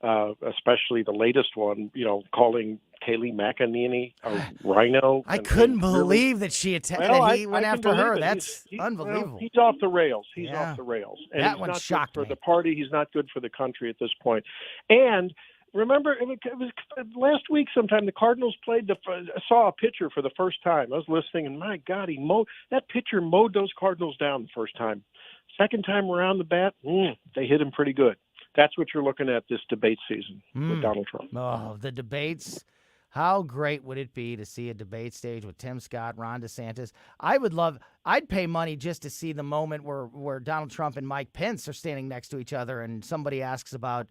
[SPEAKER 9] especially the latest one, calling Kayleigh McEnany, a rhino.
[SPEAKER 8] I couldn't believe that she that he went after her. That's unbelievable.
[SPEAKER 9] Well, he's off the rails. He's
[SPEAKER 8] Yeah.
[SPEAKER 9] off the rails. And
[SPEAKER 8] That
[SPEAKER 9] he's
[SPEAKER 8] one
[SPEAKER 9] not
[SPEAKER 8] shocked
[SPEAKER 9] good for
[SPEAKER 8] me.
[SPEAKER 9] the party. He's not good for the country at this point. And remember, it was last week sometime the Cardinals played. I saw a pitcher for the first time. I was listening, and my God, that pitcher mowed those Cardinals down the first time. Second time around the bat, they hit him pretty good. That's what you're looking at this debate season with Donald Trump.
[SPEAKER 8] Oh, the debates. How great would it be to see a debate stage with Tim Scott, Ron DeSantis? I'd pay money just to see the moment where Donald Trump and Mike Pence are standing next to each other and somebody asks about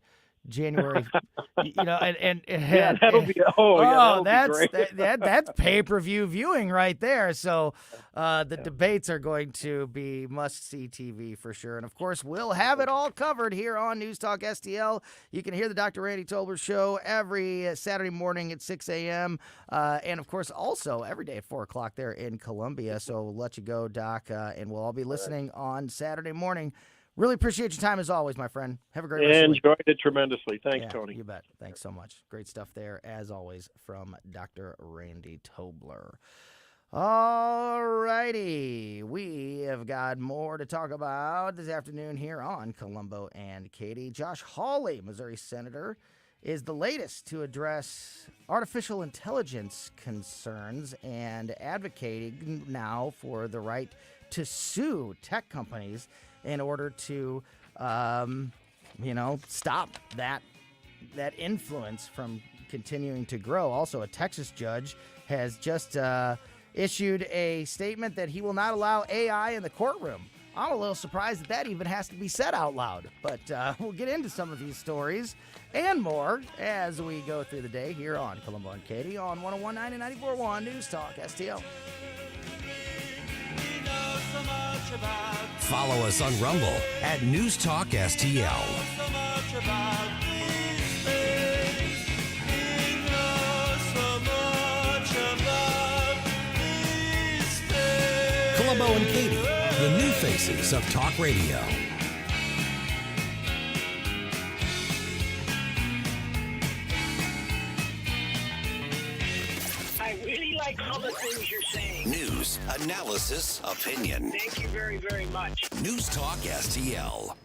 [SPEAKER 8] January, and
[SPEAKER 9] yeah, that'll be that'll
[SPEAKER 8] that's
[SPEAKER 9] be great.
[SPEAKER 8] that's pay-per-view viewing right there. So the debates are going to be must-see TV for sure. And of course, we'll have it all covered here on News Talk STL. You can hear the Dr. Randy Tobler show every Saturday morning at 6 a.m. And of course, also every day at 4 o'clock there in Columbia. So we'll let you go, Doc, and we'll all be listening on Saturday morning. Really appreciate your time as always, my friend. Have a great rest of the week.
[SPEAKER 9] Enjoyed it tremendously. Thanks,
[SPEAKER 8] Yeah,
[SPEAKER 9] Tony.
[SPEAKER 8] You bet. Thanks so much. Great stuff there, as always, from Dr. Randy Tobler. All righty. We have got more to talk about this afternoon here on Colombo and Katie. Josh Hawley, Missouri Senator, is the latest to address artificial intelligence concerns and advocating now for the right to sue tech companies in order to, stop that influence from continuing to grow. Also, a Texas judge has just issued a statement that he will not allow AI in the courtroom. I'm a little surprised that even has to be said out loud, but we'll get into some of these stories and more as we go through the day here on Colombo and Katie on 101.9 and 94.1 News Talk STL.
[SPEAKER 4] Follow us on Rumble at News Talk STL. Colombo and Katie, the new faces of talk radio.
[SPEAKER 11] I really like all the things you're saying.
[SPEAKER 4] News, analysis, opinion.
[SPEAKER 11] Thank you very, very much.
[SPEAKER 4] News Talk STL.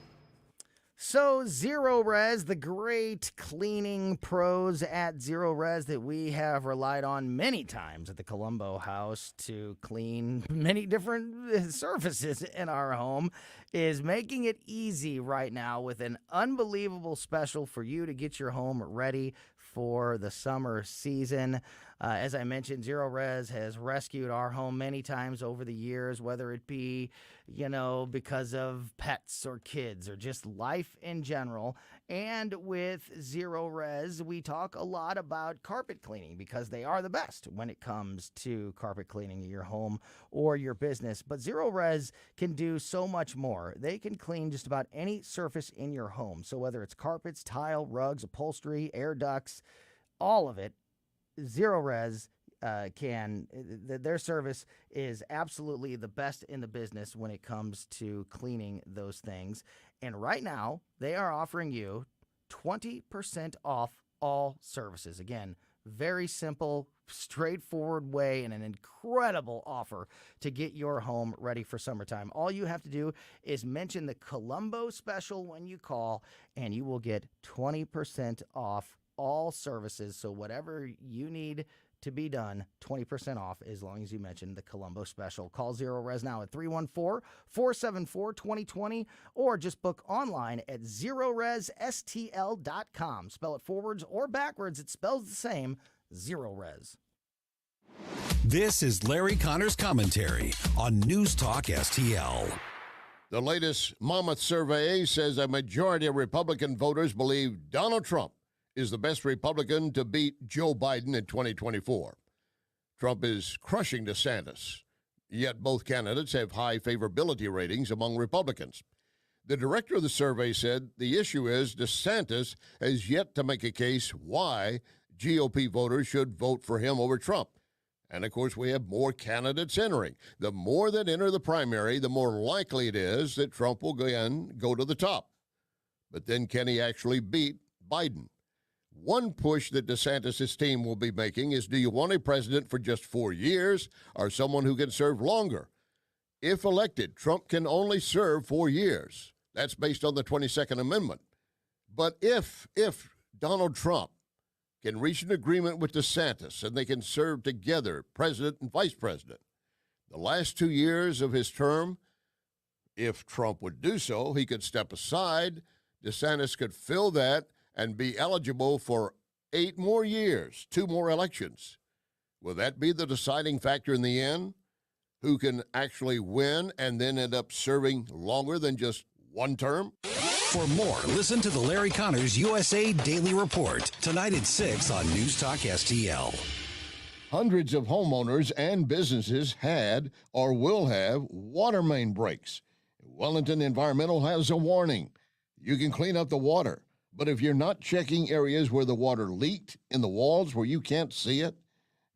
[SPEAKER 8] So Zero Res, the great cleaning pros at Zero Res that we have relied on many times at the Colombo house to clean many different surfaces in our home, is making it easy right now with an unbelievable special for you to get your home ready for the summer season. As I mentioned, Zero Res has rescued our home many times over the years, whether it be, because of pets or kids or just life in general. And with Zero Res, we talk a lot about carpet cleaning because they are the best when it comes to carpet cleaning your home or your business. But Zero Res can do so much more. They can clean just about any surface in your home. So whether it's carpets, tile, rugs, upholstery, air ducts, all of it, Zero Res their service is absolutely the best in the business when it comes to cleaning those things. And right now, they are offering you 20% off all services. Again, very simple, straightforward way and an incredible offer to get your home ready for summertime. All you have to do is mention the Colombo special when you call, and you will get 20% off all services. So whatever you need to be done, 20% off as long as you mention the Colombo special. Call Zero Res now at 314-474-2020 or just book online at ZeroResSTL.com. Spell it forwards or backwards, it spells the same, Zero Res.
[SPEAKER 4] This is Larry Connor's commentary on News Talk STL.
[SPEAKER 12] The latest Monmouth survey says a majority of Republican voters believe Donald Trump is the best Republican to beat Joe Biden in 2024. Trump is crushing DeSantis, yet both candidates have high favorability ratings among Republicans. The director of the survey said the issue is DeSantis has yet to make a case why GOP voters should vote for him over Trump. And, of course, we have more candidates entering. The more that enter the primary, the more likely it is that Trump will again go to the top. But then can he actually beat Biden? One push that DeSantis' team will be making is, do you want a president for just 4 years or someone who can serve longer? If elected, Trump can only serve 4 years. That's based on the 22nd Amendment. But if Donald Trump can reach an agreement with DeSantis and they can serve together, president and vice president, the last 2 years of his term, if Trump would do so, he could step aside. DeSantis could fill that and be eligible for 8 more years, 2 more elections. Will that be the deciding factor in the end? Who can actually win and then end up serving longer than just one term?
[SPEAKER 4] For more, listen to the Larry Connors USA Daily Report tonight at 6 on News Talk STL.
[SPEAKER 12] Hundreds of homeowners and businesses had or will have water main breaks. Wellington Environmental has a warning. You can clean up the water, but if you're not checking areas where the water leaked in the walls where you can't see it,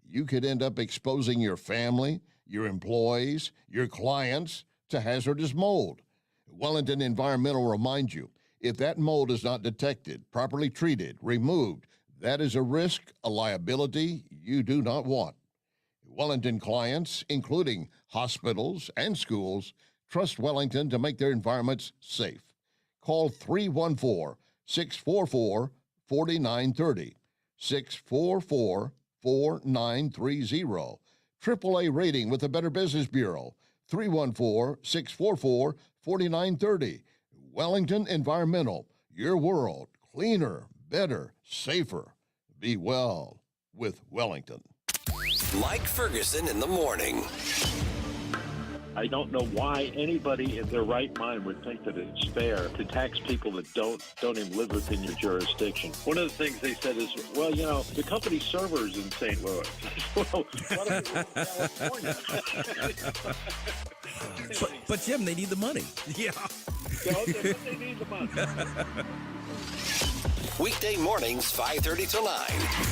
[SPEAKER 12] you could end up exposing your family, your employees, your clients to hazardous mold. Wellington Environmental reminds you, if that mold is not detected, properly treated, removed, that is a risk, a liability you do not want. Wellington clients, including hospitals and schools, trust Wellington to make their environments safe. Call 314-644-4930, 644-4930. AAA rating with the Better Business Bureau, 314-644-4930. Wellington Environmental, your world, cleaner, better, safer. Be well with Wellington.
[SPEAKER 4] Mike Ferguson in the morning.
[SPEAKER 2] I don't know why anybody in their right mind would think that it's fair to tax people that don't even live within your jurisdiction. One of the things they said is, well, you know, the company servers in St. Louis. Well, what if it's in California?
[SPEAKER 23] But Jim, they need the money. Yeah.
[SPEAKER 2] Okay, but they need the money.
[SPEAKER 4] Weekday mornings, 5:30 to 9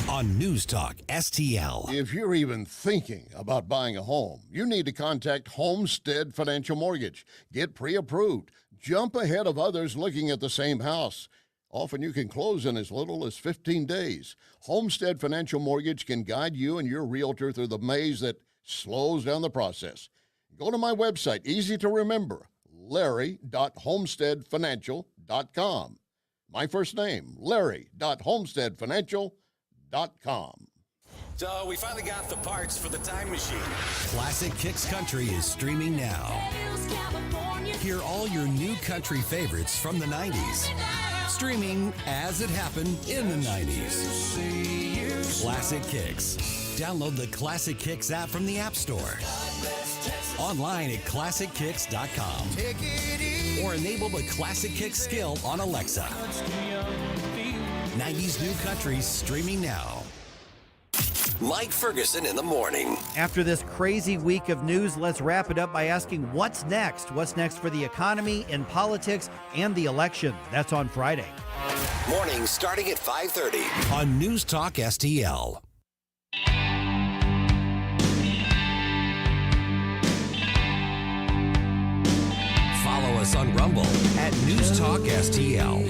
[SPEAKER 4] on News Talk STL.
[SPEAKER 12] If you're even thinking about buying a home, you need to contact Homestead Financial Mortgage. Get pre-approved. Jump ahead of others looking at the same house. Often you can close in as little as 15 days. Homestead Financial Mortgage can guide you and your realtor through the maze that slows down the process. Go to my website, easy to remember, larry.homesteadfinancial.com. My first name, larry.homesteadfinancial.com.
[SPEAKER 4] So we finally got the parts for the time machine. Classic Kicks Country is streaming now. Hear all your new country favorites from the 90s. Streaming as it happened in the 90s. Classic Kicks. Download the Classic Kicks app from the App Store. Online at ClassicKicks.com. Or enable the Classic Kicks skill on Alexa. 90s New Country streaming now. Mike Ferguson in the morning.
[SPEAKER 1] After this crazy week of news, let's wrap it up by asking what's next? What's next for the economy, in politics, and the election? That's on Friday.
[SPEAKER 4] Mornings starting at 5:30 on News Talk STL. Follow us on Rumble at News Talk STL.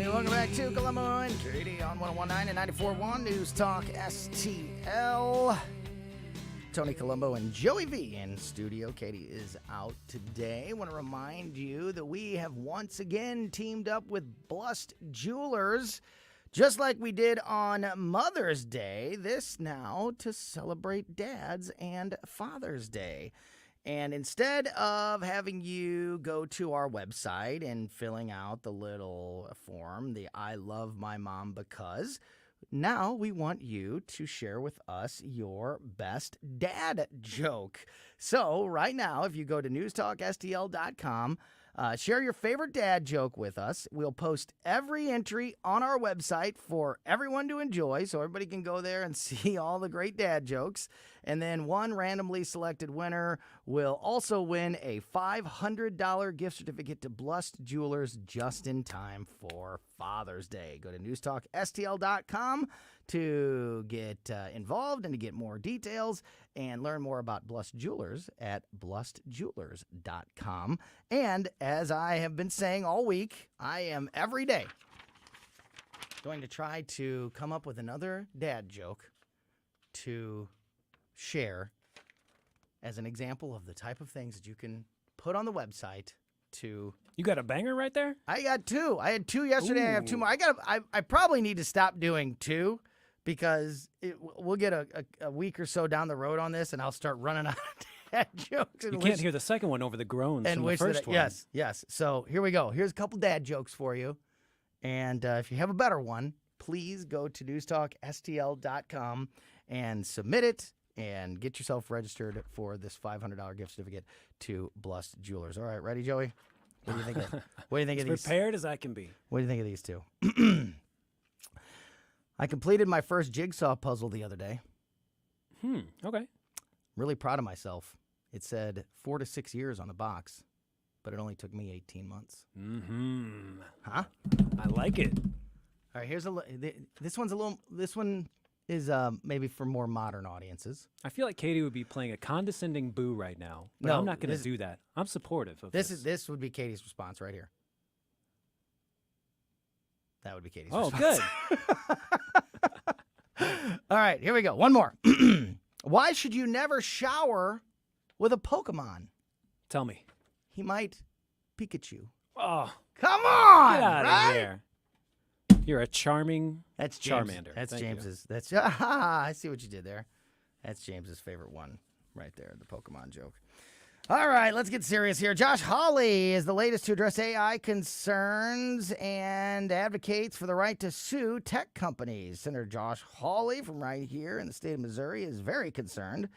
[SPEAKER 8] Welcome back to Colombo and Katie on 101.9 and 94.1 News Talk STL. Tony Colombo and Joey V in studio. Katie is out today. I want to remind you that we have once again teamed up with Blust Jewelers, just like we did on Mother's Day, this now to celebrate Dad's and Father's Day. And instead of having you go to our website and filling out the little form, the I love my mom because, now we want you to share with us your best dad joke. So right now, if you go to newstalkstl.com, share your favorite dad joke with us. We'll post every entry on our website for everyone to enjoy, so everybody can go there and see all the great dad jokes. And then one randomly selected winner will also win a $500 gift certificate to Blust Jewelers just in time for Father's Day. Go to newstalkstl.com to get involved and to get more details and learn more about Blust Jewelers at blustjewelers.com. And as I have been saying all week, I am every day going to try to come up with another dad joke to share as an example of the type of things that you can put on the website to...
[SPEAKER 6] You got a banger right there?
[SPEAKER 8] I got 2. I had 2 yesterday.
[SPEAKER 6] Ooh.
[SPEAKER 8] I have 2 more. I probably need to stop doing 2 because we'll get a week or so down the road on this, and I'll start running out of dad jokes.
[SPEAKER 6] You can't hear the second one over the groans from the first one.
[SPEAKER 8] Yes. So here we go. Here's a couple dad jokes for you. And if you have a better one, please go to newstalkstl.com and submit it and get yourself registered for this $500 gift certificate to Blust Jewelers. All right, ready, Joey? What do you think of, what do you think of these?
[SPEAKER 6] Prepared as I can be.
[SPEAKER 8] What do you think of these 2? I completed my first jigsaw puzzle the other day.
[SPEAKER 6] Okay.
[SPEAKER 8] Really proud of myself. It said 4 to 6 years on the box, but it only took me 18 months. Huh?
[SPEAKER 6] I like it.
[SPEAKER 8] All right, this one is maybe for more modern audiences.
[SPEAKER 6] I feel like Katie would be playing a condescending boo right now, but
[SPEAKER 8] No,
[SPEAKER 6] I'm not going to do that. I'm supportive of this.
[SPEAKER 8] This would be Katie's response right here. That would be Katie's
[SPEAKER 6] Oh,
[SPEAKER 8] response.
[SPEAKER 6] good.
[SPEAKER 8] All right, here we go. One more. Why should you never shower with a Pokemon?
[SPEAKER 6] Tell me.
[SPEAKER 8] He might Pikachu.
[SPEAKER 6] Oh,
[SPEAKER 8] come on!
[SPEAKER 6] Get out
[SPEAKER 8] right?
[SPEAKER 6] of here. You're a charming Charmander.
[SPEAKER 8] That's
[SPEAKER 6] Thank you.
[SPEAKER 8] James's. That's I see what you did there. That's James's favorite one right there, the Pokemon joke. All right, let's get serious here. Josh Hawley is the latest to address AI concerns and advocates for the right to sue tech companies. Senator Josh Hawley from right here in the state of Missouri is very concerned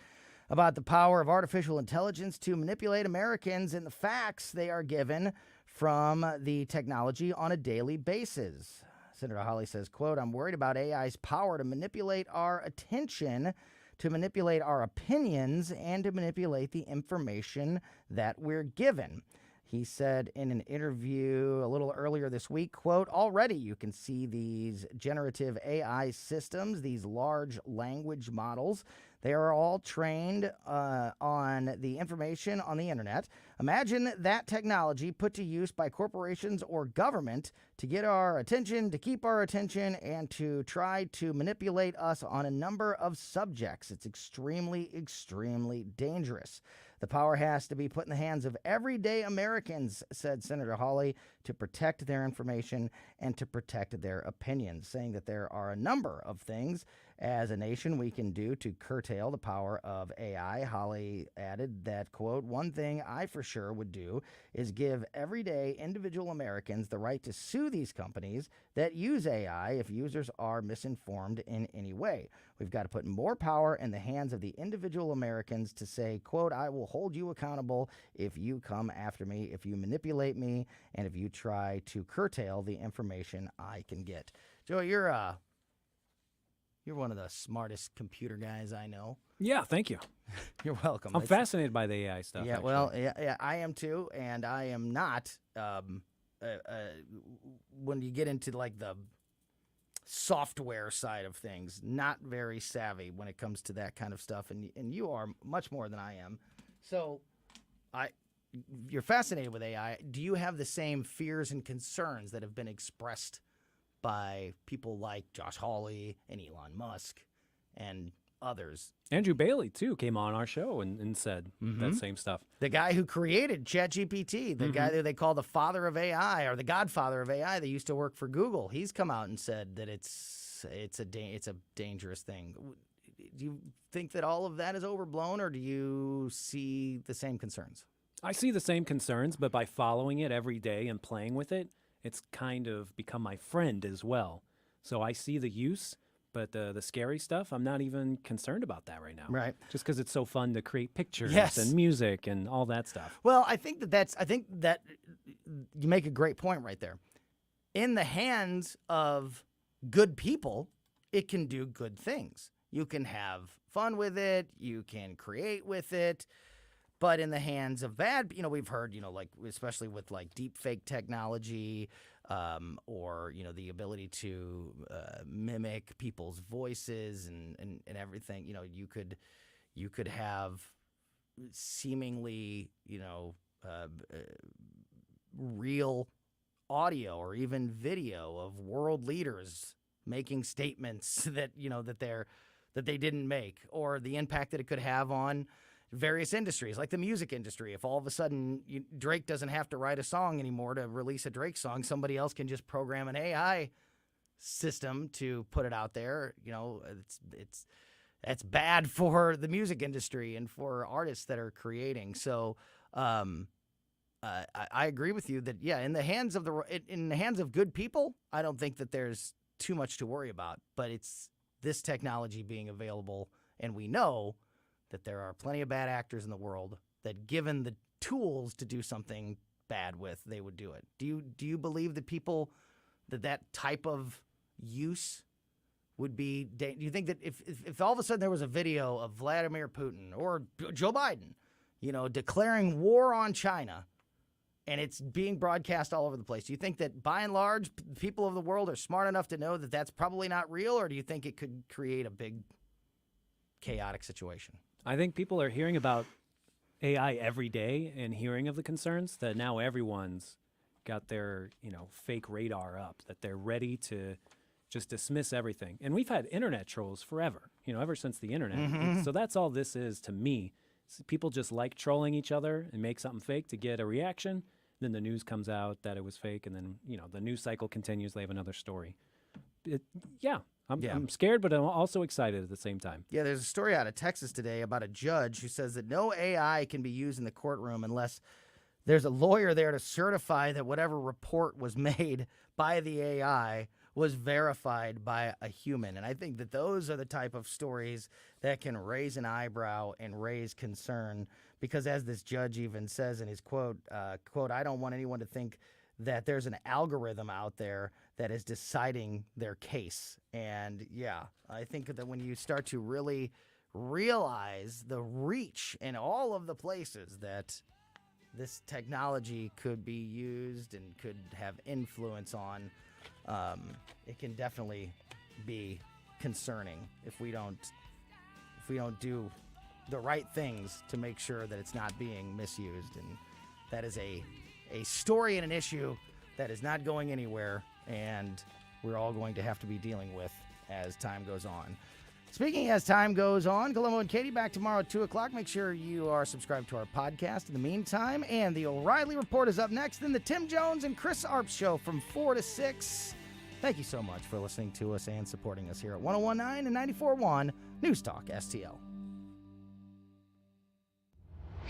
[SPEAKER 8] about the power of artificial intelligence to manipulate Americans and the facts they are given from the technology on a daily basis. Senator Hawley says, quote, I'm worried about AI's power to manipulate our attention, to manipulate our opinions, and to manipulate the information that we're given. He said in an interview a little earlier this week, quote, already you can see these generative AI systems, these large language models. They are all trained on the information on the internet. Imagine that technology put to use by corporations or government to get our attention, to keep our attention, and to try to manipulate us on a number of subjects. It's extremely, extremely dangerous. The power has to be put in the hands of everyday Americans, said Senator Hawley, to protect their information and to protect their opinions, saying that there are a number of things as a nation we can do to curtail the power of AI. Hawley added that, quote, one thing I for sure would do is give everyday individual Americans the right to sue these companies that use AI if users are misinformed in any way. We've got to put more power in the hands of the individual Americans to say, quote, I will hold you accountable if you come after me, if you manipulate me, and if you try to curtail the information I can get. Joe, you're one of the smartest computer guys I know.
[SPEAKER 6] Yeah, thank you.
[SPEAKER 8] You're welcome.
[SPEAKER 6] I'm fascinated by the AI stuff.
[SPEAKER 8] Yeah,
[SPEAKER 6] actually.
[SPEAKER 8] well, yeah, I am too, and I am not. When you get into like the software side of things, not very savvy when it comes to that kind of stuff, and you are much more than I am. So, you're fascinated with AI. Do you have the same fears and concerns that have been expressed by people like Josh Hawley and Elon Musk and others?
[SPEAKER 6] Andrew Bailey, too, came on our show and said that same stuff.
[SPEAKER 8] The guy who created ChatGPT, the guy that they call the father of AI or the godfather of AI, that used to work for Google, he's come out and said that it's a dangerous thing. Do you think that all of that is overblown, or do you see the same concerns?
[SPEAKER 6] I see the same concerns, but by following it every day and playing with it, it's kind of become my friend as well. So I see the use, but the scary stuff, I'm not even concerned about that right now.
[SPEAKER 8] Right.
[SPEAKER 6] Just because it's so fun to create pictures
[SPEAKER 8] Yes.
[SPEAKER 6] and music and all that stuff.
[SPEAKER 8] Well, I think that you make a great point right there. In the hands of good people, it can do good things. You can have fun with it. You can create with it. But in the hands of bad, we've heard, like especially with like deep fake technology, or the ability to mimic people's voices and everything. You could have seemingly real audio or even video of world leaders making statements that they didn't make, or the impact that it could have on various industries, like the music industry. If all of a sudden Drake doesn't have to write a song anymore to release a Drake song, somebody else can just program an AI system to put it out there. That's bad for the music industry and for artists that are creating. So I agree with you that in the hands of good people, I don't think that there's too much to worry about. But it's this technology being available, and we know that there are plenty of bad actors in the world that, given the tools to do something bad with, they would do it. Do you believe that that type of use would be? Do you think that if all of a sudden there was a video of Vladimir Putin or Joe Biden, declaring war on China, and it's being broadcast all over the place, do you think that by and large people of the world are smart enough to know that that's probably not real, or do you think it could create a big chaotic situation?
[SPEAKER 6] I think people are hearing about AI every day and hearing of the concerns that now everyone's got their, fake radar up, that they're ready to just dismiss everything. And we've had internet trolls forever, ever since the internet.
[SPEAKER 8] Mm-hmm.
[SPEAKER 6] So that's all this is to me. People just like trolling each other and make something fake to get a reaction. Then the news comes out that it was fake, and then, the news cycle continues. They have another story. I'm scared, but I'm also excited at the same time.
[SPEAKER 8] Yeah, there's a story out of Texas today about a judge who says that no AI can be used in the courtroom unless there's a lawyer there to certify that whatever report was made by the AI was verified by a human. And I think that those are the type of stories that can raise an eyebrow and raise concern, because as this judge even says in his quote, I don't want anyone to think that there's an algorithm out there that is deciding their case. And I think that when you start to really realize the reach in all of the places that this technology could be used and could have influence on, it can definitely be concerning if we don't do the right things to make sure that it's not being misused. And that is a story and an issue that is not going anywhere, and we're all going to have to be dealing with as time goes on. Speaking as time goes on, Colombo and Katie back tomorrow at 2 o'clock. Make sure you are subscribed to our podcast in the meantime. And the O'Reilly Report is up next. Then the Tim Jones and Chris Arp Show from 4 to 6. Thank you so much for listening to us and supporting us here at 101.9 and 94.1 News Talk STL.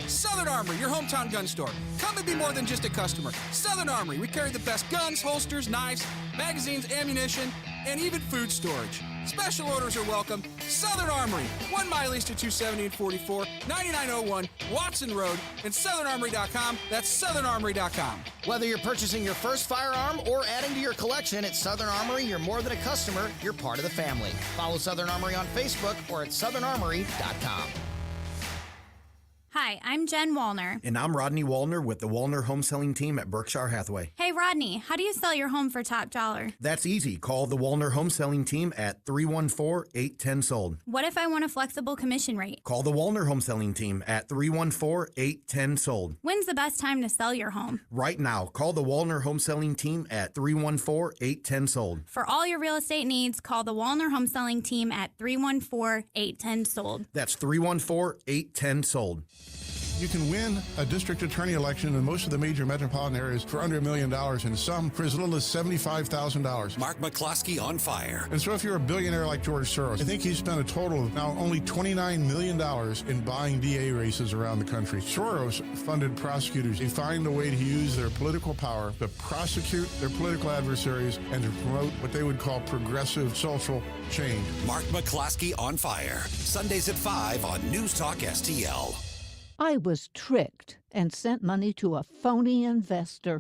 [SPEAKER 7] Southern Armory, your hometown gun store. Come and be more than just a customer. Southern Armory, we carry the best guns, holsters, knives, magazines, ammunition, and even food storage. Special orders are welcome. Southern Armory, 1 mile east of 270 and 44, 9901 Watson Road, and SouthernArmory.com. That's SouthernArmory.com.
[SPEAKER 8] Whether you're purchasing your first firearm or adding to your collection at Southern Armory, you're more than a customer, you're part of the family. Follow Southern Armory on Facebook or at SouthernArmory.com.
[SPEAKER 13] Hi, I'm Jen Wallner.
[SPEAKER 14] And I'm Rodney Wallner with the Wallner Home Selling Team at Berkshire Hathaway.
[SPEAKER 13] Hey, Rodney, how do you sell your home for top dollar?
[SPEAKER 14] That's easy. Call the Wallner Home Selling Team at 314-810-SOLD.
[SPEAKER 13] What if I want a flexible commission rate?
[SPEAKER 14] Call the Wallner Home Selling Team at 314-810-SOLD.
[SPEAKER 13] When's the best time to sell your home?
[SPEAKER 14] Right now. Call the Wallner Home Selling Team at 314-810-SOLD.
[SPEAKER 13] For all your real estate needs, call the Wallner Home Selling Team at 314-810-SOLD.
[SPEAKER 14] That's 314-810-SOLD.
[SPEAKER 15] You can win a district attorney election in most of the major metropolitan areas for under $1 million, and some for as little as $75,000.
[SPEAKER 4] Mark McCloskey on fire.
[SPEAKER 15] And so if you're a billionaire like George Soros, I think he's spent a total of now only $29 million in buying DA races around the country. Soros funded prosecutors. They find a way to use their political power to prosecute their political adversaries and to promote what they would call progressive social change.
[SPEAKER 4] Mark McCloskey on fire. Sundays at 5 on News Talk STL.
[SPEAKER 16] I was tricked and sent money to a phony investor.